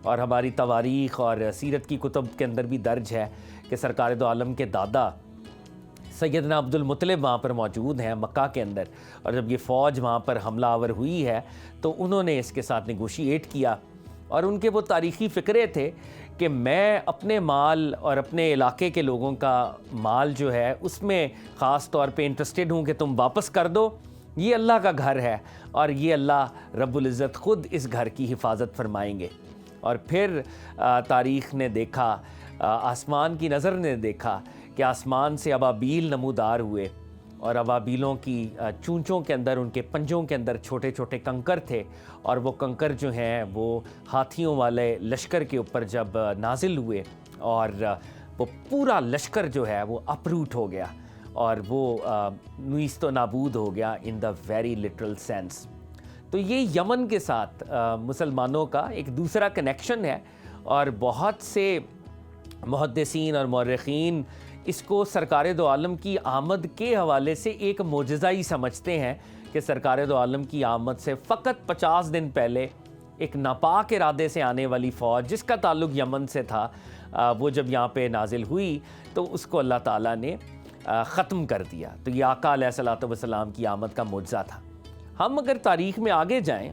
اور ہماری تواریخ اور سیرت کی کتب کے اندر بھی درج ہے کہ سرکار دو عالم کے دادا سیدنا عبد المطلب وہاں پر موجود ہیں مکہ کے اندر، اور جب یہ فوج وہاں پر حملہ آور ہوئی ہے تو انہوں نے اس کے ساتھ نیگوشیٹ کیا، اور ان کے وہ تاریخی فکرے تھے کہ میں اپنے مال اور اپنے علاقے کے لوگوں کا مال جو ہے اس میں خاص طور پہ انٹرسٹڈ ہوں کہ تم واپس کر دو، یہ اللہ کا گھر ہے، اور یہ اللہ رب العزت خود اس گھر کی حفاظت فرمائیں گے۔ اور پھر تاریخ نے دیکھا، آسمان کی نظر نے دیکھا کہ آسمان سے ابابیل نمودار ہوئے، اور ابابیلوں کی چونچوں کے اندر، ان کے پنجوں کے اندر چھوٹے چھوٹے کنکر تھے، اور وہ کنکر جو ہیں وہ ہاتھیوں والے لشکر کے اوپر جب نازل ہوئے اور وہ پورا لشکر جو ہے وہ اپروٹ ہو گیا اور وہ نیست و نابود ہو گیا ان دا ویری لٹرل سینس۔ تو یہ یمن کے ساتھ مسلمانوں کا ایک دوسرا کنیکشن ہے، اور بہت سے محدثین اور مورخین اس کو سرکار دو عالم کی آمد کے حوالے سے ایک معجزہ ہی سمجھتے ہیں کہ سرکار دو عالم کی آمد سے فقط 50 دن پہلے ایک ناپاک ارادے سے آنے والی فوج جس کا تعلق یمن سے تھا، وہ جب یہاں پہ نازل ہوئی تو اس کو اللہ تعالیٰ نے ختم کر دیا۔ تو یہ آقا علیہ الصلوۃ والسلام کی آمد کا معجزہ تھا۔ ہم اگر تاریخ میں آگے جائیں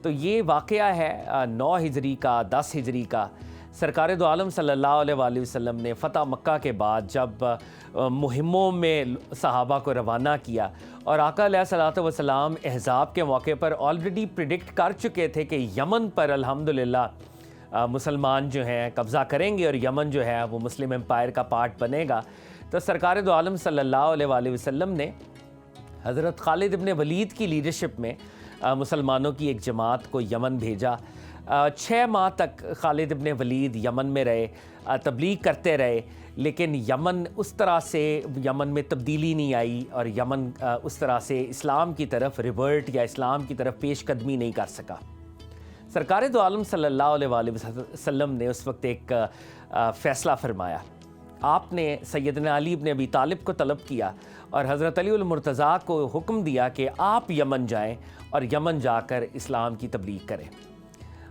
تو یہ واقعہ ہے 9 ہجری کا، 10 ہجری کا۔ سرکار دو عالم صلی اللہ علیہ وآلہ وسلم نے فتح مکہ کے بعد جب مہموں میں صحابہ کو روانہ کیا، اور آقا علیہ الصلوۃ والسلام احزاب کے موقع پر آلریڈی پریڈکٹ کر چکے تھے کہ یمن پر الحمدللہ مسلمان جو ہیں قبضہ کریں گے اور یمن جو ہے وہ مسلم امپائر کا پارٹ بنے گا، تو سرکار دو عالم صلی اللہ علیہ وآلہ وسلم نے حضرت خالد ابن ولید کی لیڈرشپ میں مسلمانوں کی ایک جماعت کو یمن بھیجا۔ 6 ماہ تک خالد ابن ولید یمن میں رہے، تبلیغ کرتے رہے، لیکن یمن اس طرح سے یمن میں تبدیلی نہیں آئی، اور یمن اس طرح سے اسلام کی طرف ریورٹ یا اسلام کی طرف پیش قدمی نہیں کر سکا۔ سرکار دو عالم صلی اللہ علیہ وآلہ وسلم نے اس وقت ایک فیصلہ فرمایا۔ آپ نے سیدنا علی ابن ابی طالب کو طلب کیا اور حضرت علی المرتضیٰ کو حکم دیا کہ آپ یمن جائیں اور یمن جا کر اسلام کی تبلیغ کریں۔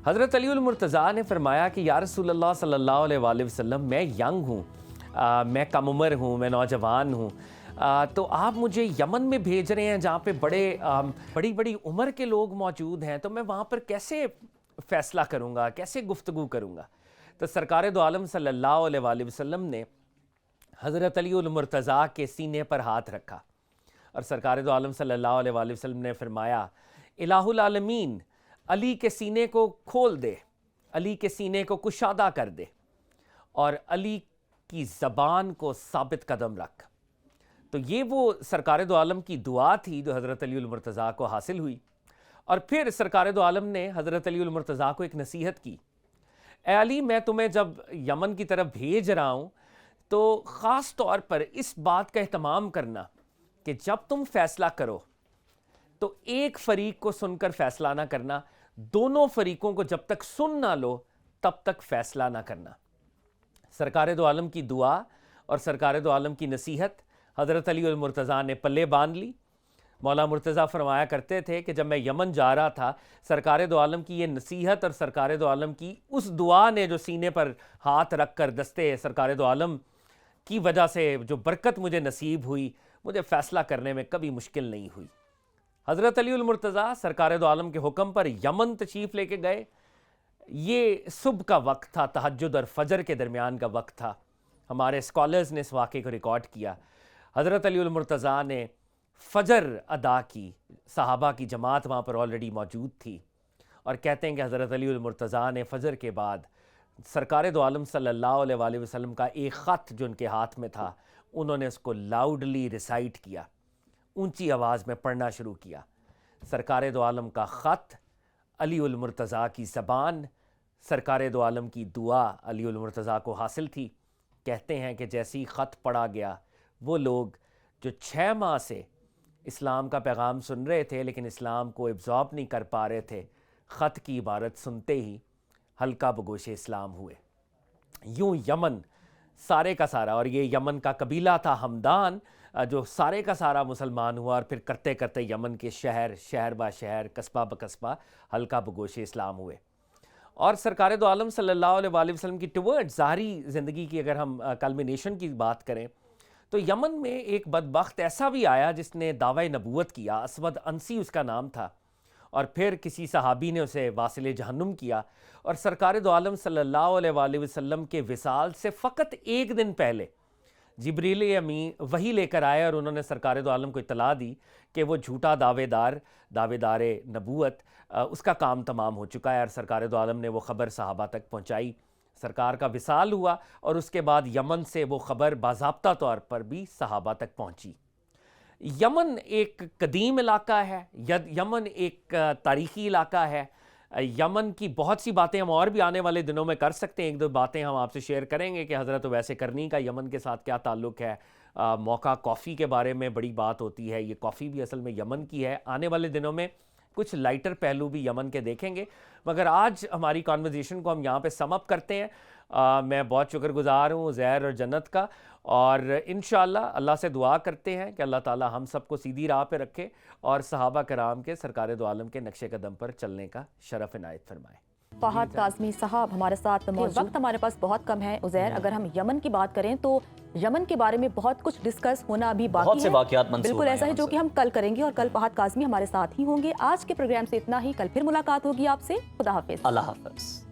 حضرت علی المرتضیٰ نے فرمایا کہ یا رسول اللہ صلی اللہ علیہ وآلہ وسلم، میں ینگ ہوں، میں کم عمر ہوں، میں نوجوان ہوں، تو آپ مجھے یمن میں بھیج رہے ہیں جہاں پہ بڑی عمر کے لوگ موجود ہیں، تو میں وہاں پر کیسے فیصلہ کروں گا، کیسے گفتگو کروں گا؟ تو سرکار دو عالم صلی اللہ علیہ وآلہ وسلم نے حضرت علی المرتضیٰ کے سینے پر ہاتھ رکھا، اور سرکار دو عالم صلی اللہ علیہ وآلہ وسلم نے فرمایا، الہ العالمین علی کے سینے کو کھول دے، علی کے سینے کو کشادہ کر دے، اور علی کی زبان کو ثابت قدم رکھ۔ تو یہ وہ سرکار دو عالم کی دعا تھی جو حضرت علی المرتضیٰ کو حاصل ہوئی۔ اور پھر سرکار دو عالم نے حضرت علی المرتضیٰ کو ایک نصیحت کی، اے علی، میں تمہیں جب یمن کی طرف بھیج رہا ہوں تو خاص طور پر اس بات کا اہتمام کرنا کہ جب تم فیصلہ کرو تو ایک فریق کو سن کر فیصلہ نہ کرنا، دونوں فریقوں کو جب تک سن نہ لو تب تک فیصلہ نہ کرنا۔ سرکار دو عالم کی دعا اور سرکار دو عالم کی نصیحت حضرت علی المرتضیٰ نے پلے باندھ لی۔ مولا مرتضیٰ فرمایا کرتے تھے کہ جب میں یمن جا رہا تھا، سرکار دو عالم کی یہ نصیحت اور سرکار دو عالم کی اس دعا نے جو سینے پر ہاتھ رکھ کر دستے سرکار دو عالم کی وجہ سے جو برکت مجھے نصیب ہوئی، مجھے فیصلہ کرنے میں کبھی مشکل نہیں ہوئی۔ حضرت علی المرتضیٰ سرکار دو عالم کے حکم پر یمن تشریف لے کے گئے۔ یہ صبح کا وقت تھا، تہجد اور فجر کے درمیان کا وقت تھا۔ ہمارے اسکالرز نے اس واقعے کو ریکارڈ کیا۔ حضرت علی المرتضیٰ نے فجر ادا کی، صحابہ کی جماعت وہاں پر آلریڈی موجود تھی، اور کہتے ہیں کہ حضرت علی المرتضیٰ نے فجر کے بعد سرکار دو عالم صلی اللہ علیہ وآلہ وسلم کا ایک خط جو ان کے ہاتھ میں تھا، انہوں نے اس کو لاؤڈلی ریسائٹ کیا، اونچی آواز میں پڑھنا شروع کیا۔ سرکار دو عالم کا خط، علی المرتضیٰ کی زبان، سرکار دو عالم کی دعا علی المرتضیٰ کو حاصل تھی۔ کہتے ہیں کہ جیسی خط پڑھا گیا، وہ لوگ جو 6 ماہ سے اسلام کا پیغام سن رہے تھے لیکن اسلام کو ایبزارب نہیں کر پا رہے تھے، خط کی عبارت سنتے ہی ہلکا بگوش اسلام ہوئے۔ یوں یمن سارے کا سارا، اور یہ یمن کا قبیلہ تھا ہمدان، جو سارے کا سارا مسلمان ہوا، اور پھر کرتے کرتے یمن کے شہر با شہر، قصبہ بقصبہ ہلکا بگوش اسلام ہوئے۔ اور سرکار دو عالم صلی اللہ علیہ وآلہ وسلم کی ٹورڈ ظاہری زندگی کی اگر ہم کلمینیشن کی بات کریں تو یمن میں ایک بدبخت ایسا بھی آیا جس نے دعوی نبوت کیا، اسود انسی اس کا نام تھا، اور پھر کسی صحابی نے اسے واصل جہنم کیا، اور سرکار دو عالم صلی اللہ علیہ وآلہ وسلم کے وصال سے فقط 1 دن پہلے جبریل امین وحی لے کر آئے، اور انہوں نے سرکار دو عالم کو اطلاع دی کہ وہ جھوٹا دعوے دار نبوت، اس کا کام تمام ہو چکا ہے، اور سرکار دو عالم نے وہ خبر صحابہ تک پہنچائی۔ سرکار کا وصال ہوا، اور اس کے بعد یمن سے وہ خبر باضابطہ طور پر بھی صحابہ تک پہنچی۔ یمن ایک قدیم علاقہ ہے، یمن ایک تاریخی علاقہ ہے، یمن کی بہت سی باتیں ہم اور بھی آنے والے دنوں میں کر سکتے ہیں، ایک دو باتیں ہم آپ سے شیئر کریں گے کہ حضرت اویس کرنی کا یمن کے ساتھ کیا تعلق ہے، موقع کافی کے بارے میں بڑی بات ہوتی ہے، یہ کافی بھی اصل میں یمن کی ہے، آنے والے دنوں میں کچھ لائٹر پہلو بھی یمن کے دیکھیں گے، مگر آج ہماری کانورزیشن کو ہم یہاں پہ سم اپ کرتے ہیں۔ میں بہت شکر گزار ہوں زہر اور جنت کا، اور انشاءاللہ اللہ سے دعا کرتے ہیں کہ اللہ تعالی ہم سب کو سیدھی راہ پہ رکھے اور صحابہ کرام کے سرکار دو عالم کے نقش قدم پر چلنے کا شرف عنایت فرمائے۔ فہد کاظمی صاحب ہمارے ساتھ موجود، وقت ہمارے پاس بہت کم ہے عزیر، اگر ہم یمن کی بات کریں تو یمن کے بارے میں بہت کچھ ڈسکس ہونا ابھی باقی ہے، بہت سے واقعات منسوب بالکل ہیں ایسا ہے جو کہ ہم کل کریں گے، اور کل فہد کاظمی ہمارے ساتھ ہی ہوں گے۔ آج کے پروگرام سے اتنا ہی، کل پھر ملاقات ہوگی آپ سے، خدا حافظ۔ اللہ حافظ۔